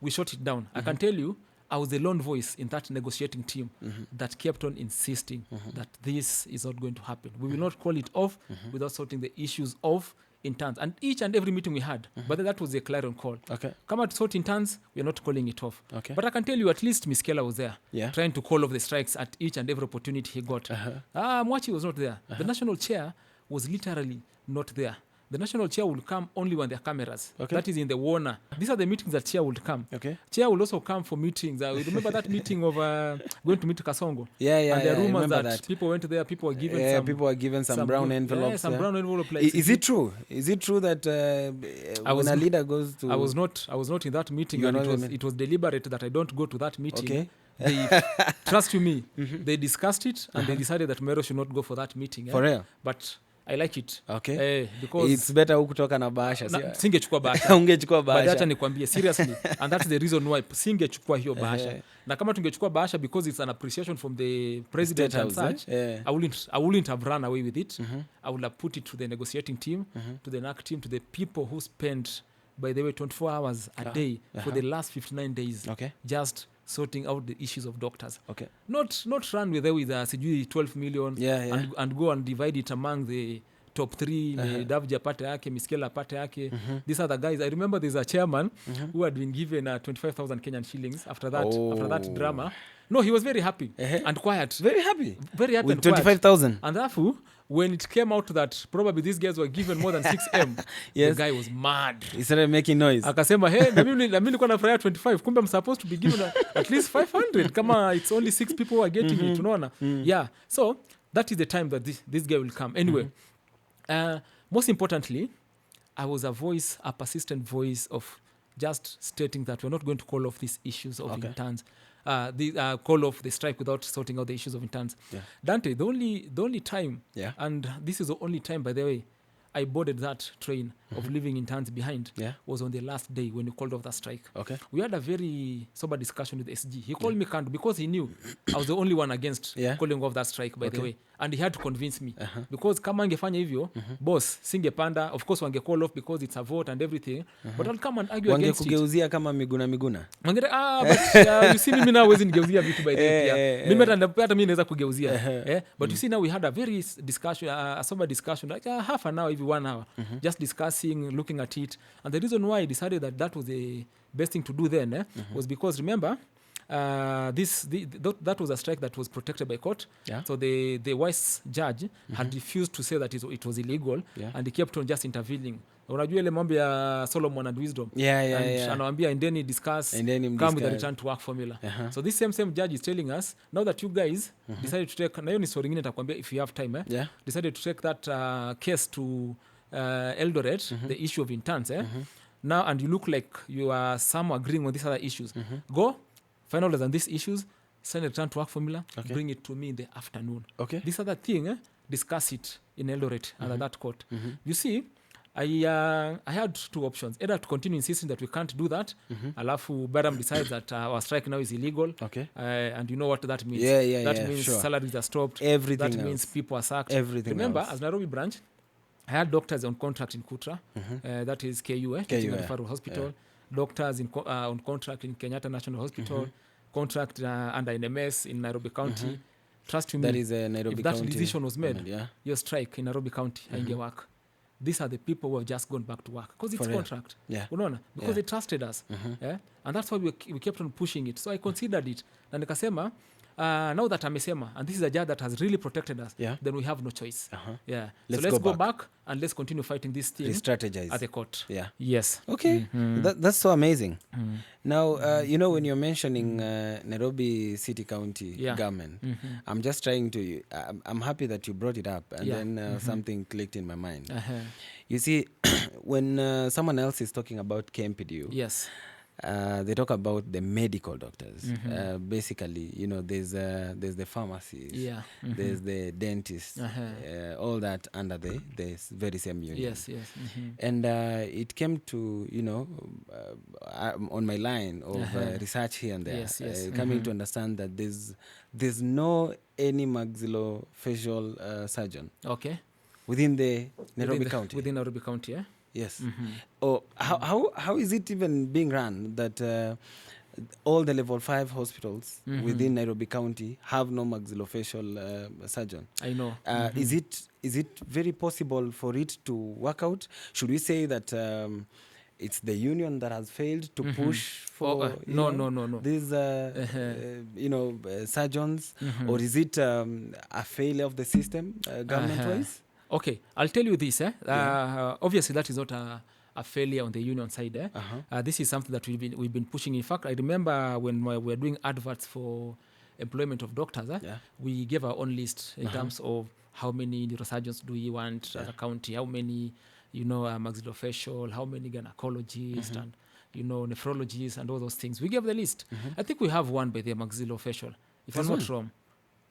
We shot it down. I can tell you, I was the lone voice in that negotiating team that kept on insisting that this is not going to happen. We will not call it off without sorting the issues of interns. And each and every meeting we had, but that was a clarion call. Come out to sort interns, we are not calling it off. But I can tell you, at least Ms. Keller was there, trying to call off the strikes at each and every opportunity he got. Mwachi was not there. The national chair was literally not there. The national chair will come only when there are cameras. That is in the Warner. These are the meetings that chair will come. Chair will also come for meetings. Remember that meeting of going to meet Kasongo? And there are rumors that people went there, people were given some brown envelopes. Brown envelope. Is it true? Is it true that when a leader goes to... I was not in that meeting, and it was deliberate that I don't go to that meeting. Trust you me, they discussed it and they decided that Maero should not go for that meeting. For real? But I like it. Because it's better ukutoka na bahasha. Singechukua bahasha. Ungechukua bahasha. But hata nikwambie seriously, and that's the reason why singechukua hiyo bahasha. Na kama tungechukua bahasha because it's an appreciation from the president and such, I wouldn't have run away with it. I would have put it to the negotiating team, to the NAC team, to the people who spent, by the way, 24 hours a day for the last 59 days just sorting out the issues of doctors. Not run with 12 million and go and divide it among the top 3, Davja pate yake, Miskela pate yake. These are the guys. I remember there's a chairman who had been given 25,000 Kenyan shillings after that drama. No, he was very happy and quiet. Very happy with 25,000. And therefore, when it came out that probably these guys were given more than 6M, the guy was mad. He started making noise. Akasema, hey, na mimi nilikuwa nafurahia 25. Kumbe I'm supposed to be given at least 500. Kama it's only 6 people who are getting it, unaona? Yeah. So that is the time that this guy will come. Anyway, most importantly, I was a persistent voice of just stating that we're not going to call off these issues of interns. Call off the strike without sorting out the issues of interns. Dante, the only time, and this is the only time, by the way, I boarded that train of leaving interns behind was on the last day when we called off that strike. We had a very sober discussion with SG. He called me candid because he knew I was the only one against calling off that strike, by the way. And he had to convince me. Because kama angefanya hivyo, boss, singepanda, of course wange call off because it's a vote and everything. But I'll come and argue against it. Wange kama miguna. But you see me now wezi nigeuzia vitu by the way. Mimi hata mimi naweza kugeuzia. But you see now we had a very discussion, a sober discussion, like half an hour, even 1 hour, just discussing, looking at it. And the reason why I decided that was the best thing to do then was because, remember, that was a strike that was protected by court. So the wise judge had refused to say that it was illegal, and he kept on just intervening. Unajua ile mambo ya Solomon and wisdom. Anawaambia and then he discuss, come with a return to work formula. So this same judge is telling us now that you guys decided to take, na hiyo ni story nyingine nitakwambia if you have time, decided to take that case to Eldoret, the issue of interns. now and you look like you are some agreeing on these other issues, go finalize on these issues, send a return to work formula, bring it to me in the afternoon. This other thing, discuss it in Eldoret under that court. You see, I had two options, either to continue insisting that we can't do that, alafu Badam decides that our strike now is illegal, and you know what that means. That means salaries are stopped. Everything that else. means people are sacked. Remember, as Nairobi branch, I had doctors on contract in Kutra, that is KU, Teaching and Referral Hospital, doctors on contract in Kenyatta National Hospital, contract under NMS in Nairobi County. Trust me, that is Nairobi if that County decision was made, your strike in Nairobi County, ainge work. These are the people who have just gone back to work because it's contract. Because they trusted us. And that's why we kept on pushing it. So I considered it. Na nikasema, now that amesema, and this is a judge that has really protected us, then we have no choice. So let's go back and let's continue fighting this thing at the court. Yes. Okay. That's so amazing. Now, you know, when you're mentioning Nairobi City County government, I'm just trying to, I'm happy that you brought it up, and then something clicked in my mind. You see, when someone else is talking about KMPDU, they talk about the medical doctors. Basically, you know, there's the pharmacies, there's the dentists, all that under the very same union. And it came to, you know, on my line of research here and there, coming to understand that there's no any maxillofacial surgeon within the Nairobi County. Within Nairobi County, Yes. Oh, how is it even being run that all the level 5 hospitals within Nairobi County have no maxillofacial surgeon? I know. Is it very possible for it to work out? Should we say that it's the union that has failed to push for these surgeons, or is it a failure of the system government-wise? Okay, I'll tell you this. Obviously, that is not a failure on the union side. This is something that we've been pushing. In fact, I remember when we were doing adverts for employment of doctors, we gave our own list in terms of how many neurosurgeons do we want as a county, how many, maxillofacial, how many gynecologists, and, nephrologists, and all those things. We gave the list. I think we have one by the maxillofacial, if I'm not wrong.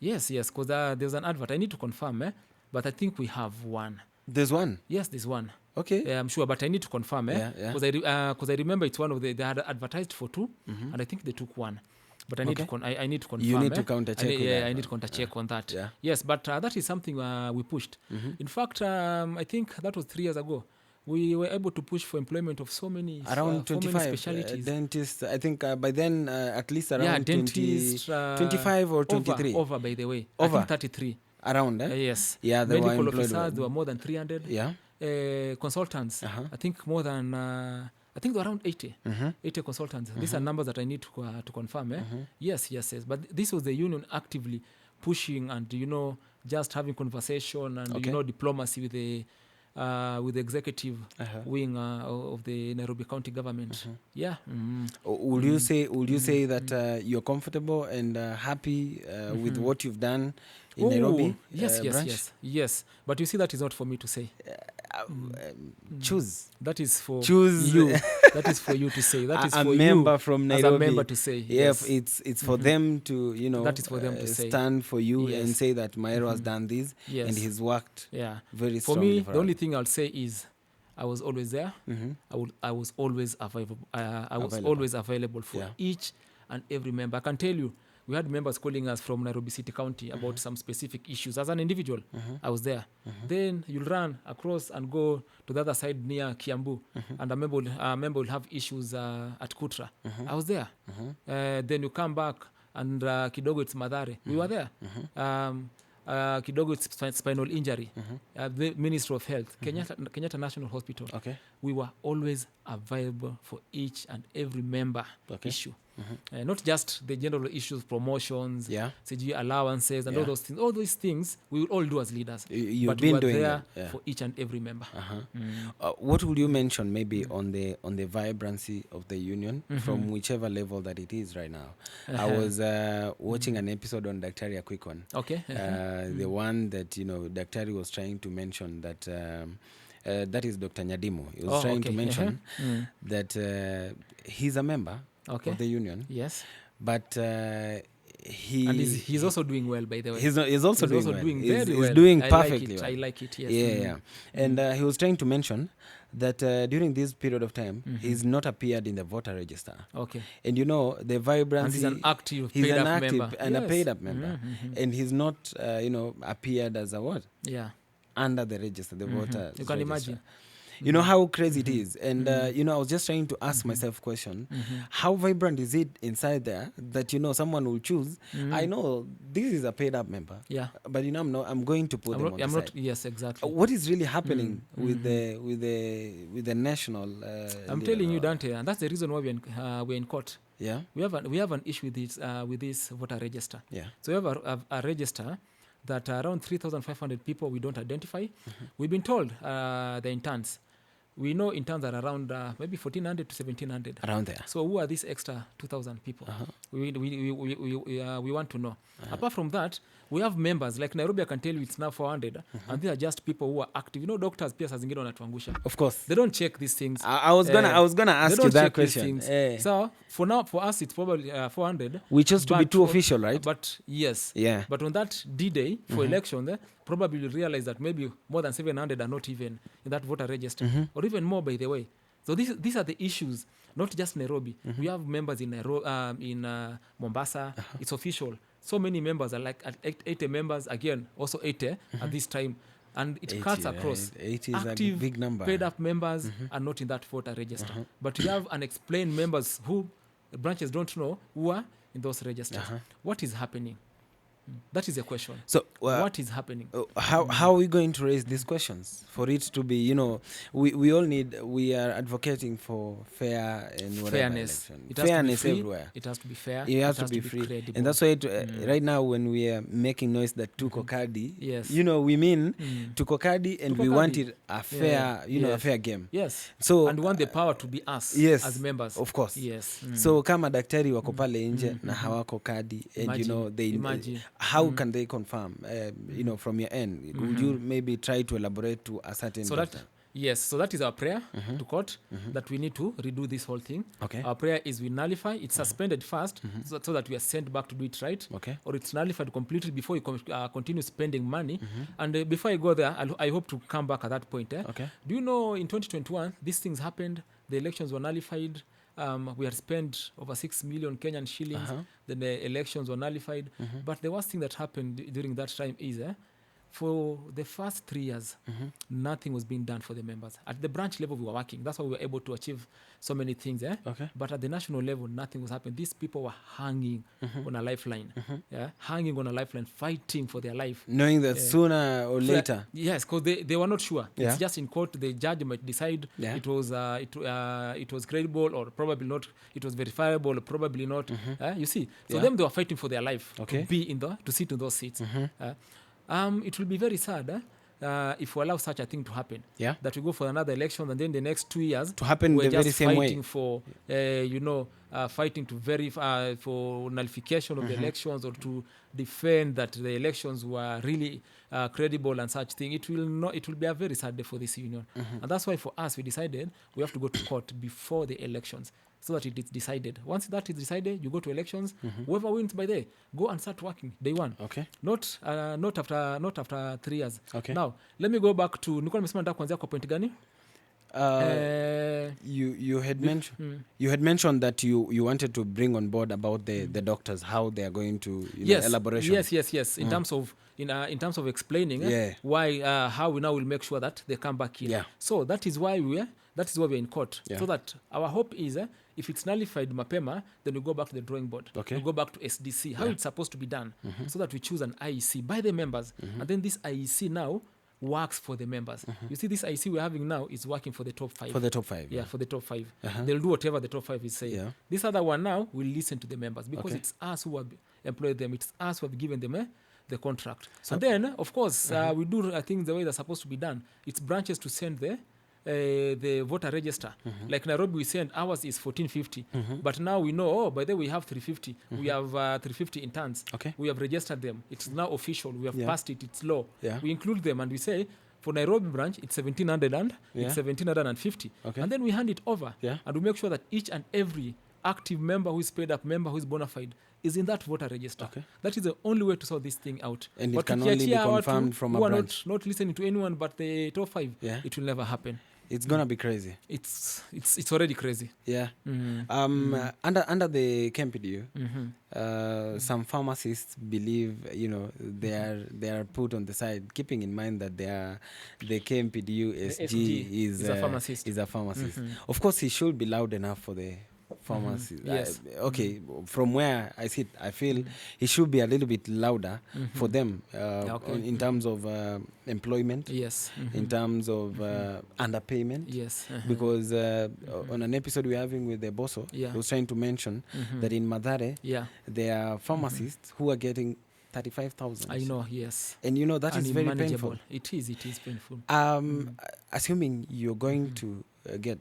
Yes, because there's an advert. I need to confirm, but I think we have one. There's one? Yes, there's one. Okay. I'm sure, but I need to confirm, because I remember it's one of they had advertised for 2, and I think they took 1. But I need to confirm. You need to counter check. I need to counter check on that. Yes, but that is something we pushed. In fact, I think that was 3 years ago. We were able to push for employment of so many around 25 specialties. Dentists. I think by then at least around dentists, 25 or 23. Over by the way. Over. I think 33. Around, yes. Yeah, they medical were officers, there were more than 300. Yeah. Consultants, I think more than, I think around 80. 80 consultants. These are numbers that I need to confirm. Yes. But this was the union actively pushing and, just having conversation and, diplomacy with the executive wing of the Nairobi County government. Would you say that you're comfortable and happy with what you've done in Nairobi? Yes. But you see, that is not for me to say. Choose. That is for Choose. you. That is for you to say. That is a for member you from Nairobi. As a member to say. Yes. It's for them to, that is for them to say. Stand for you and say that Maero has done this and he's worked very strongly for me, the only thing I'll say is I was always there. I was always available. Always available for each and every member. I can tell you, we had members calling us from Nairobi City County about some specific issues. As an individual, I was there. Then you'll run across and go to the other side near Kiambu, and a member will have issues at Kutra. I was there. Then you come back, and kidogo it's Madare. We were there. Kidogo it's spinal injury. The Ministry of Health, Kenyatta National Hospital. We were always available for each and every member issue. Not just the general issues, promotions, CG allowances, and all those things. All those things we will all do as leaders. You've been doing there for each and every member. What would you mention maybe on the vibrancy of the union from whichever level that it is right now? I was watching an episode on Daktari Akwikon. The one that Daktari was trying to mention that that is Dr. Nyadimu. He was trying to mention that he's a member of the union. Yes. But he's also doing well, by the way. He's also doing well. Very well. He's doing perfectly I like it, yes. Yeah. And he was trying to mention that during this period of time, he's not appeared in the voter register. Okay. And you know, the vibrancy... And he's an active, paid-up member. And a paid-up member. And he's not, appeared as a what? Yeah. Under the register, the voter You register. can imagine. You know how crazy it is. And, I was just trying to ask myself a question. How vibrant is it inside there that, someone will choose? I know this is a paid up member. Yeah. But, I'm going to put them on the side. Yes, exactly. What is really happening with the national... I'm telling you, Dante, and that's the reason why we're in court. Yeah. We have an issue with this voter register. Yeah. So we have a register that around 3,500 people we don't identify. We've been told the interns. We know interns are around maybe 1,400 to 1,700. Around there. So who are these extra 2,000 people? We want to know. Apart from that, we have members. Like Nairobi, I can tell you it's now 400. And these are just people who are active. Doctors pia saa zingine wanatuangusha. Of course. They don't check these things. I was gonna ask you that question. So for us, it's probably 400. We chose to be too official, right? But yes. Yeah. But on that D-Day for election, probably you'll realize that maybe more than 700 are not even in that voter register, or even more, by the way. So these are the issues, not just Nairobi. We have members in Mombasa. It's official. So many members are like 80 members, again, also 80 at this time. And it cuts across. 80 is active, a big number. Paid up members are not in that voter register. But you have unexplained members who branches don't know who are in those registers. What is happening? That is a question. So what is happening? How are we going to raise these questions for it to be, we are advocating for fair and whatever fairness. Fairness everywhere. It has to be fair. It has to be free. Credible. And that's why right now when we are making noise that tuko kadi, yes. We mean tuko kadi and we want it a fair, a fair game. Yes. So and we want the power to be us as members. Of course. Yes. So kama daktari wako pale nje na hawako kadi and they imagine. How can they confirm, from your end? Would you maybe try to elaborate to a certain doctor? So that is our prayer to court, that we need to redo this whole thing. Okay. Our prayer is we nullify, it's suspended first so that we are sent back to do it right. Okay. Or it's nullified completely before you continue spending money. And before I go there, I hope to come back at that point. Okay. Do you know in 2021, these things happened, the elections were nullified. We had spent over 6 million Kenyan shillings. Then the elections were nullified. But the worst thing that happened during that time is for the first 3 years, nothing was being done for the members. At the branch level, we were working. That's why we were able to achieve so many things. Okay. But at the national level, nothing was happening. These people were hanging on a lifeline. Hanging on a lifeline, fighting for their life. Knowing that sooner or later. Yes, because they were not sure. Yeah. It's just in court, the judge might decide it was credible or probably not. It was verifiable or probably not. You see, so them they were fighting for their life to be to sit in those seats. It will be very sad if we allow such a thing to happen. Yeah. That we go for another election and then the next 2 years to happen we're the very just same fighting way. For fighting to verify for nullification of the elections or to defend that the elections were really credible and such thing. It will be a very sad day for this union. And that's why for us we decided we have to go to court before the elections, so that it is decided. Once that is decided, you go to elections. Whoever wins by day, go and start working day one. Okay. Not after 3 years. Okay. Now, let me go back to nilikuwa nimesema nataka kuanzia kwa point gani? You had mentioned that you wanted to bring on board about the doctors, how they are going to elaboration. Yes. In terms of explaining why how we now will make sure that they come back in. Yeah. So that is why we're in court. So that our hope is if it's nullified mapema, then we go back to the drawing board. Okay. We go back to SDC, how it's supposed to be done, so that we choose an IEC by the members. And then this IEC now works for the members. You see, this IEC we're having now is working for the top 5. For the top 5. Yeah, for the top 5. They'll do whatever the top 5 is saying. Yeah. This other one now will listen to the members because it's us who have employed them. It's us who have given them the contract. So, and then, of course, we do things the way they're supposed to be done. It's branches to send the voter register. Like Nairobi, we send ours is 1450. But now we know, by the way, we have 350. We have 350 interns. Okay. We have registered them. It's now official. We have passed it. It's law. Yeah. We include them and we say, For Nairobi branch, it's 1,700 and Yeah. it's 1,750. Okay. And then we hand it over. Yeah. And we make sure that each and every active member who is paid up, member who is bona fide, is in that voter register. Okay. That is the only way to sort this thing out. And but it can only be tukiachia watu confirmed from a who are branch. not listening to anyone but the top 5, Yeah. it will never happen. It's gonna be crazy. It's already crazy. Yeah. Mm-hmm. Under the KMPDU, Mm-hmm. some pharmacists believe, they are put on the side, keeping in mind that the KMPDU SG is a pharmacist. Mm-hmm. Of course, he should be loud enough for the pharmacy. Mm-hmm. Yes. From where I sit, I feel he should be a little bit louder for them in terms of employment. Yes. In terms of underpayment. Yes. Because on an episode we're having with the Bosso, he was trying to mention that in Mathare, there are pharmacists who are getting 35,000. I know, yes. And that is very painful. It is painful. Assuming you're going to get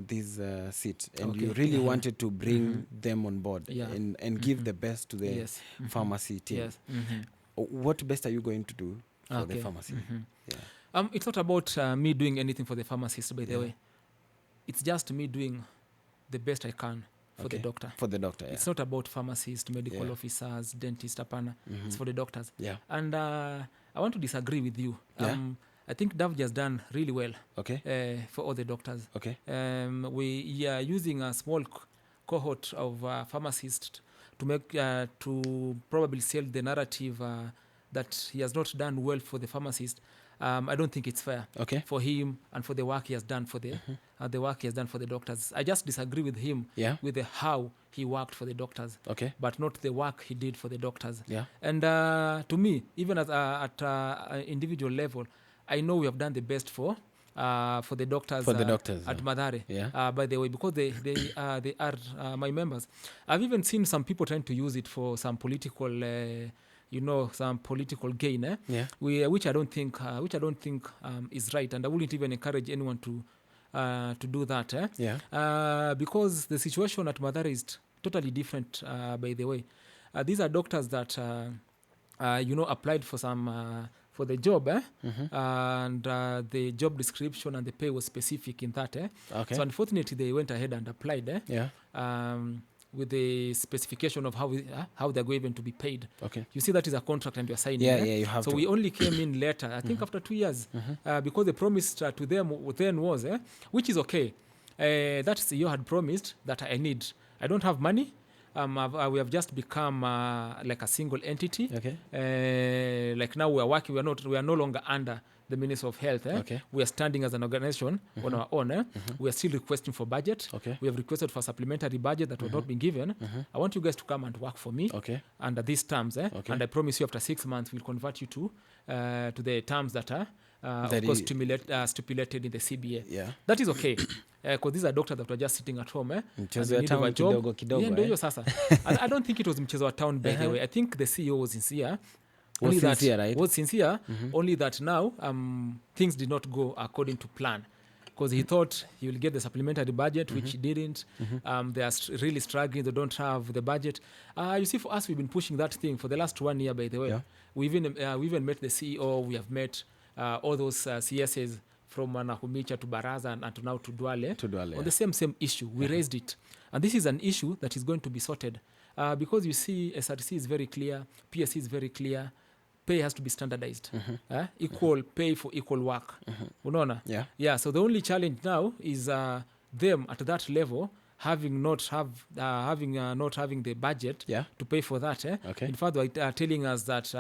this seat and you really wanted to bring them on board and give the best to the pharmacy team, Yes. what best are you going to do for the pharmacy? It's not about me doing anything for the pharmacist, by the way. It's just me doing the best I can for the doctor. For the doctor, It's not about pharmacists, medical officers, dentists, apana. It's for the doctors. Yeah. And I want to disagree with you. I think Davji has done really well for all the doctors. Okay. We are using a small cohort of pharmacists to make to probably sell the narrative that he has not done well for the pharmacist. I don't think it's fair for him and for the work he has done for the work he has done for the doctors. I just disagree with him with the how he worked for the doctors, but not the work he did for the doctors. And to me, even at individual level, I know we have done the best for the doctors at Mathare. By the way, because they are my members. I've even seen some people trying to use it for some political some political gain, which I don't think is right, and I wouldn't even encourage anyone to do that. Because the situation at Mathare is totally different. By the way, these are doctors that applied for some for the job, and the job description and the pay was specific in that. So unfortunately, they went ahead and applied. With the specification of how they're going to be paid. You see, that is a contract and you're signing. You have so to. We only came in later, I think after 2 years, because the promise to them then was, which is okay. That CEO had promised that I don't have money. We have just become like a single entity. Like now we are working. We are no longer under the Ministry of Health. We are standing as an organization on our own. We are still requesting for budget. We have requested for supplementary budget that was not been given. I want you guys to come and work for me under these terms. And I promise you after 6 months we'll convert you to the terms that are of course stipulated in the CBA. That is okay. Because these are doctors that were just sitting at home. Mchezo wa town kidogo. Ndio hiyo sasa. I don't think it was mchezo wa town, by the way. I think the CEO was sincere. Was sincere, only that now things did not go according to plan, because he thought he will get the supplementary budget, which he didn't. They are really struggling. They don't have the budget. You see, for us, we've been pushing that thing for the last 1 year, by the way. We even met the CEO. We have met all those CSAs from Nahumicha to Baraza and to now to Duale. On the same issue. We raised it. And this is an issue that is going to be sorted. Because you see, SRC is very clear, PSC is very clear, pay has to be standardized. Equal pay for equal work. Unaona? So the only challenge now is them at that level not having the budget to pay for that. In fact, they are telling us that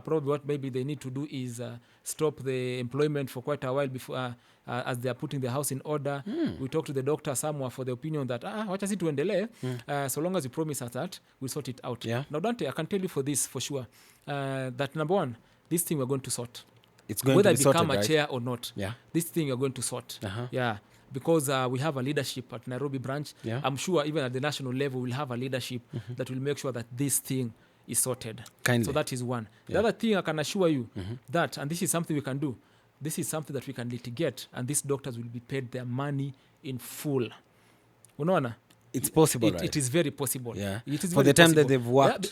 probably what maybe they need to do is stop the employment for quite a while before as they are putting the house in order. We talked to the doctor somewhere for the opinion that wacha si tuendelee, so long as you promise us that we'll sort it out. Now Dante, I can tell you for this for sure that number one, this thing we're going to sort. It's going whether to be become sorted, a chair or not. This thing you're going to sort. Because we have a leadership at Nairobi branch. I'm sure even at the national level we'll have a leadership that will make sure that this thing is sorted. So that is one. The other thing I can assure you that, and this is something we can do, this is something that we can litigate, and these doctors will be paid their money in full. Unaona? it's possible, right? It is very possible. Yeah. It is for the time that they've worked.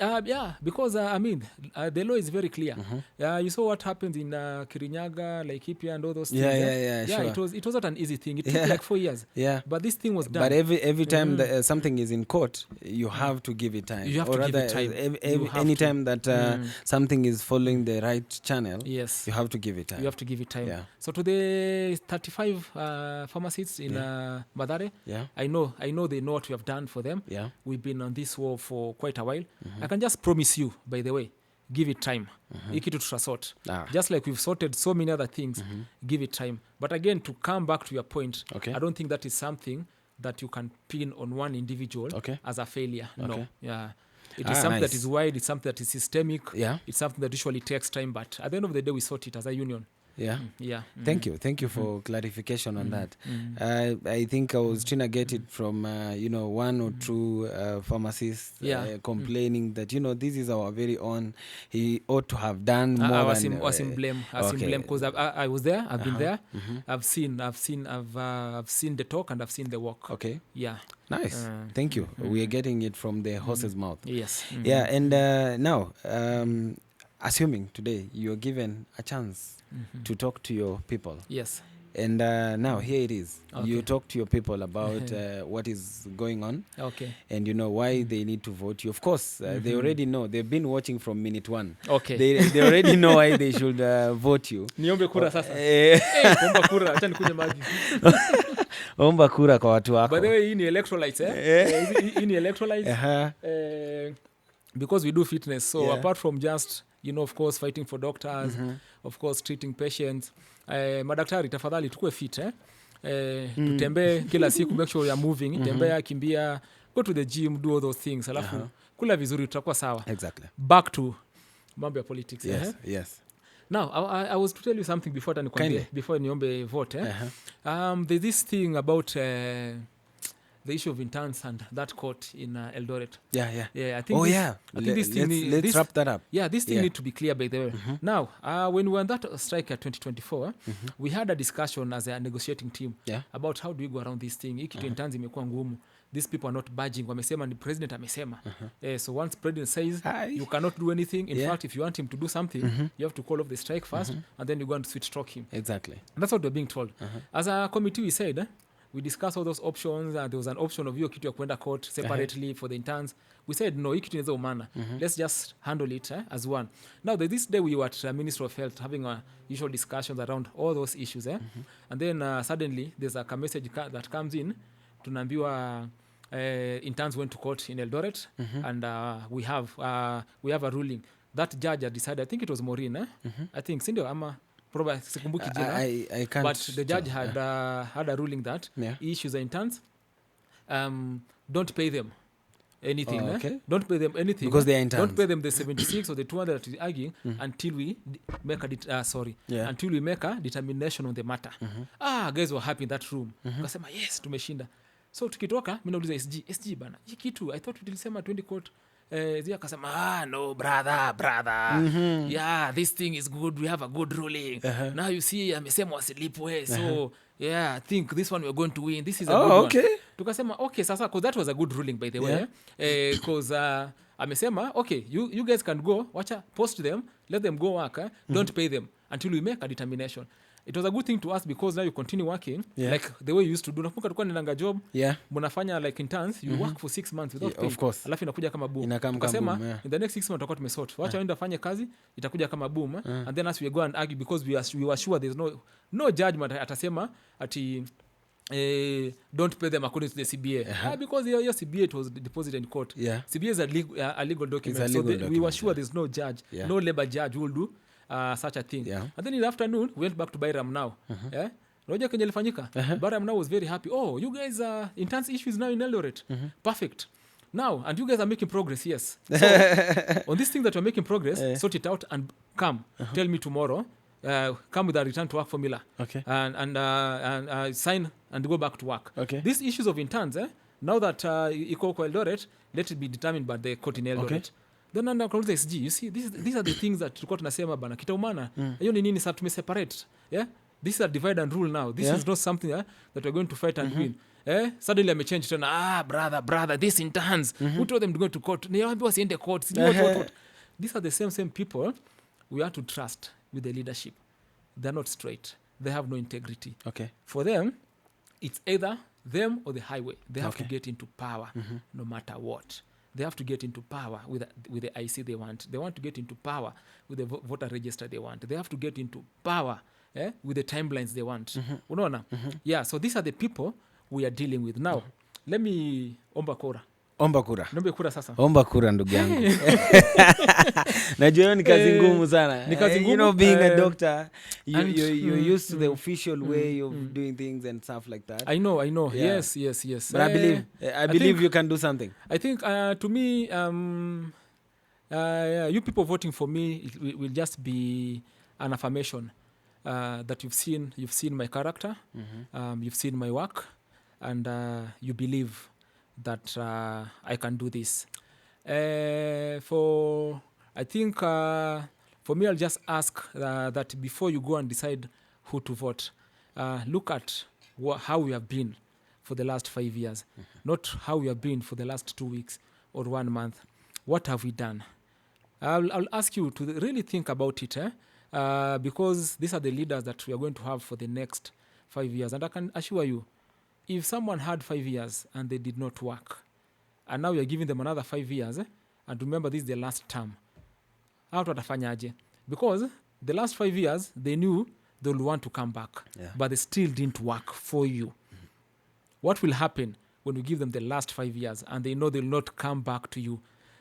Because I mean, the law is very clear. You saw what happened in Kirinyaga, Laikipia, and all those things. Sure. It was not an easy thing. It took like 4 years. Yeah. But this thing was done. But every time that, something is in court, you have to give it time. You have to give it time. Any time that something is following the right channel, yes, you have to give it time. You have to give it time. Yeah. So to the 35 pharmacists in Mathare, I know they know what we have done for them. Yeah. We've been on this war for quite a while. I can just promise you, by the way, give it time. Ikitu tutasort. Just like we've sorted so many other things, give it time. But again, to come back to your point, I don't think that is something that you can pin on one individual as a failure. No. Yeah. It is something that is wide. It's something that is systemic. Yeah. It's something that usually takes time. But at the end of the day, we sort it as a union. Yeah. Yeah. Thank you for clarification on that. I think I was trying to get it from one or two pharmacists complaining that this is our very own. He ought to have done more. I was in blame because I was there. I've been there. I've seen the talk and I've seen the work. Okay. Yeah. Nice. Thank you. We are getting it from the horse's mouth. Yes. Yeah. And now, assuming today you're given a chance to talk to your people. Yes. And now here it is. You talk to your people about what is going on. Okay. And why they need to vote you. Of course, they already know. They've been watching from minute one. Okay. They already know why they should vote you. Niombe kura sasa. Omba kura, acha nikuje maji. Omba kura kwa watu wako. By the way, hii ni electrolytes, hii ni electrolytes. Because we do fitness, so apart from just of course fighting for doctors, of course treating patients, madaktari tafadhali tukue fit tutembee kila siku, make sure you are moving, tembea, kimbia, go to the gym, do all those things, alafu kula vizuri, tutakuwa sawa. Exactly. Back to mambo ya politics. Yes. Now I was to tell you something before niombe vote. There's this thing about the issue of interns and that court in Eldoret. Yeah. I think let's wrap that up. Yeah, this thing need to be clear, by the way. Now, when we were on that strike at 2024, we had a discussion as a negotiating team about how do we go around this thing. Hiki interns imekuwa ngumu. These people are not budging. Wamesema ni president amesema. So once president says you cannot do anything, in fact, if you want him to do something, you have to call off the strike first, and then you go and switch talk him. Exactly. And that's what we're being told. As a committee, we said, we discussed all those options. There was an option of hiyo kitu ya kwenda court separately for the interns. We said, no, hii kitu inaweza umana. Let's just handle it as one. Now, this day we were at Ministry of Health having a usual discussions around all those issues. And then suddenly there's a message that comes in. Tunaambiwa interns went to court in Eldoret, and we have a ruling. That judge had decided, I think it was Maureen, I think, sindio, ama probably sikumbuki jina. I can't. But the judge had a ruling that issues the interns, don't pay them anything. Don't pay them anything because they are interns. Don't pay them the 76 or the 200 that is arguing until we make until we make a determination on the matter. Guys were happy in that room. Kasema yes, tumeshinda. So tukitoka mimi nauliza SG bana, hii kitu I thought tulisema 20 court. Zia kasema no brother. Yeah, this thing is good, we have a good ruling. Now you see amesema wasilipwe, so yeah, I think this one we're going to win. This is a good one. Tukasema okay sasa, because that was a good ruling, by the way. Because amesema okay, you guys can go, wacha post them, let them go work, don't pay them until we make a determination. It was a good thing to us because now you continue working like the way you used to do. Nakumbuka tulikuwa nilanga job, mnafanya like interns, you work for 6 months without pay. Of course. Alafu inakuja kama boom. Tukasema in the next 6 months tutakuwa tumesort. Wacha waende afanye kazi, itakuja kama boom. And then as we go and argue, because we were sure there's no judgment atasema ati don't pay them according to the CBA. Because your CBA, it was deposited in court. CBA is a legal document. We were sure there's no judge, no labor judge who will do such a thing. And then in the afternoon we went back to Bayram now. Roja kenye ilifanyika. Bayram now was very happy. Oh, you guys intense issues now in Eldoret. Perfect. Now, and you guys are making progress, yes. So on this thing that you're making progress, sort it out and come. Tell me tomorrow. Come with a return to work formula. And sign and go back to work. These issues of interns, now that iko kwa Eldoret, let it be determined by the court in Eldoret. Then under the SG, you see, these are the things that tulikuwa tunasema bana kitaumana. Hiyo ni nini sasa tumeseparate? This is a divide and rule now. This is not something that we're going to fight and win. Suddenly I'm change tena, brother, this interns. Who told them to go to court? Niambiwa siende court. What. These are the same people we have to trust with the leadership. They're not straight. They have no integrity. Okay. For them, it's either them or the highway. They have to get into power no matter what. They have to get into power with the IC they want. They want to get into power with the voter register they want. They have to get into power with the timelines they want. Unaona? Yeah, so these are the people we are dealing with. Now, let me omba kura. Nombe kura sasa. Omba kura ndugu yangu. Najua ni kazi ngumu sana. Ni kazi ngumu. You know, being a doctor, you're used to the official way of doing things and stuff like that. I know. Yeah. Yes. But I believe you can do something. I think to me, you people voting for me will just be an affirmation that you've seen my character, you've seen my work, and you believe that I can do this. For me, I'll just ask that before you go and decide who to vote, look at how we have been for the last 5 years, not how we have been for the last 2 weeks or 1 month. What have we done? I'll ask you to really think about it, because these are the leaders that we are going to have for the next 5 years. And I can assure you, if someone had 5 years and they did not work, and now you're giving them another 5 years, and remember this is the last term, how watafanyaje? Because the last 5 years, they knew they will want to come back, but they still didn't work for you. What will happen when you give them the last 5 years and they know they will not come back to you?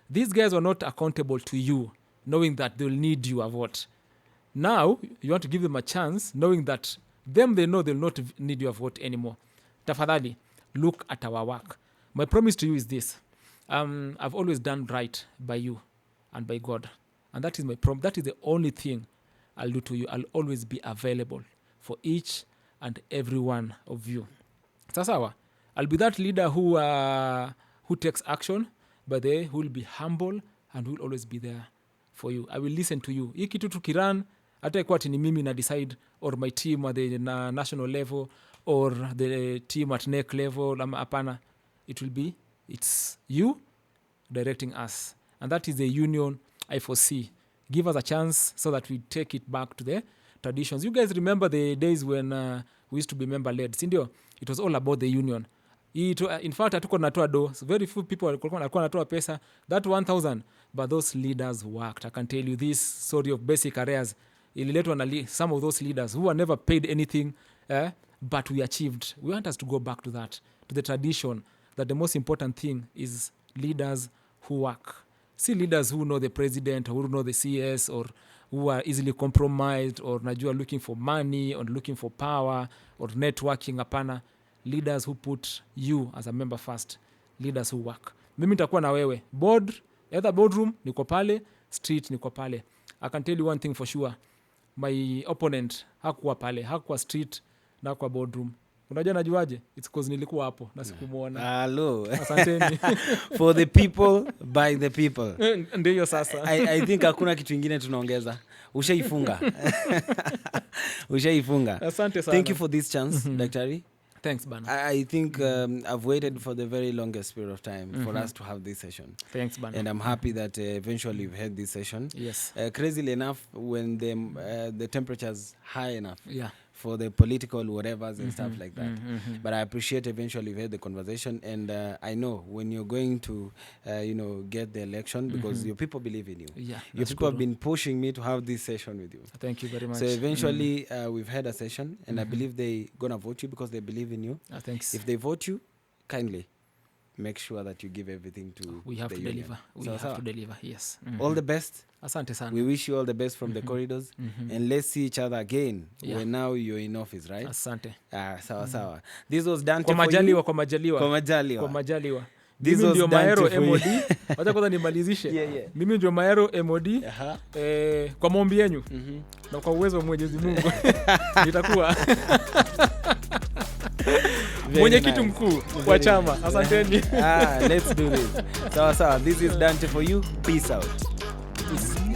These guys are not accountable to you, knowing that they will need you a vote. Now, you want to give them a chance, knowing that they know they will not need your vote anymore. Tafadhali, look at our work. My promise to you is this. I've always done right by you and by God. And that is my promise. That is the only thing I'll do to you. I'll always be available for each and every one of you. Sasawa, I'll be that leader who takes action, but who will be humble and will always be there for you. I will listen to you. Hii kitu tukiran, hata ikuwa ati ni mimi na decide, or my team at the national level, or the team at NEC level, apana. It's you directing us. And that is the union I foresee. Give us a chance so that we take it back to the traditions. You guys remember the days when we used to be member-led. Sindio? It was all about the union. In fact, hatuko natoa do. Very few people walikuwa natoa pesa. That 1,000. But those leaders worked. I can tell you this story of basic areas. Ililetwa na some of those leaders who were never paid anything, but we achieved. We want us to go back to that, to the tradition, that the most important thing is leaders who work. See leaders who know the president, or who know the CS, or who are easily compromised, or najua looking for money, or looking for power, or networking, apana. Leaders who put you as a member first. Leaders who work. Mimi nitakuwa na wewe. Either boardroom, niko pale, street, niko pale. I can tell you one thing for sure. My opponent, hakuwa pale, hakuwa street, na hakuwa boardroom. Unajua najuaje? It's because nilikuwa hapo na sikumuona. Hello. Asanteni. For the people, by the people. Ndiyo sasa. I think hakuna kitu kingine tunaongeza. Ushaifunga. Asante sana. Thank you for this chance, Daktari. Thanks, Bana. I think I've waited for the very longest period of time for us to have this session. Thanks, Bana. And I'm happy that eventually we've had this session. Yes. Crazily enough, when the temperature's high enough for the political whatevers and stuff like that. But I appreciate eventually we've had the conversation. And I know when you're going to, get the election, because your people believe in you. Yeah, your people have been pushing me to have this session with you. Thank you very much. So eventually we've had a session, and I believe they're going to vote you because they believe in you. Thanks. If they vote you, kindly make sure that you give everything to we have the to union. deliver. We have to deliver, yes. All the best. Asante sana. We wish you all the best from the corridors. And let's see each other again when now you're in office, right? Asante. Sawa. This was Dante kwa majaliwa, for you. Kwa majaliwa. Mimi ndio Maero MOD. Wacha kwanza nimalizishe. Mimi ndio Maero MOD. Kwa maombi yenu na kwa uwezo wa Mwenyezi Mungu nitakuwa mwenyekiti mkuu wa chama. Asanteni. Let's do this. Sawa. This is Dante for you. Peace out. Peace.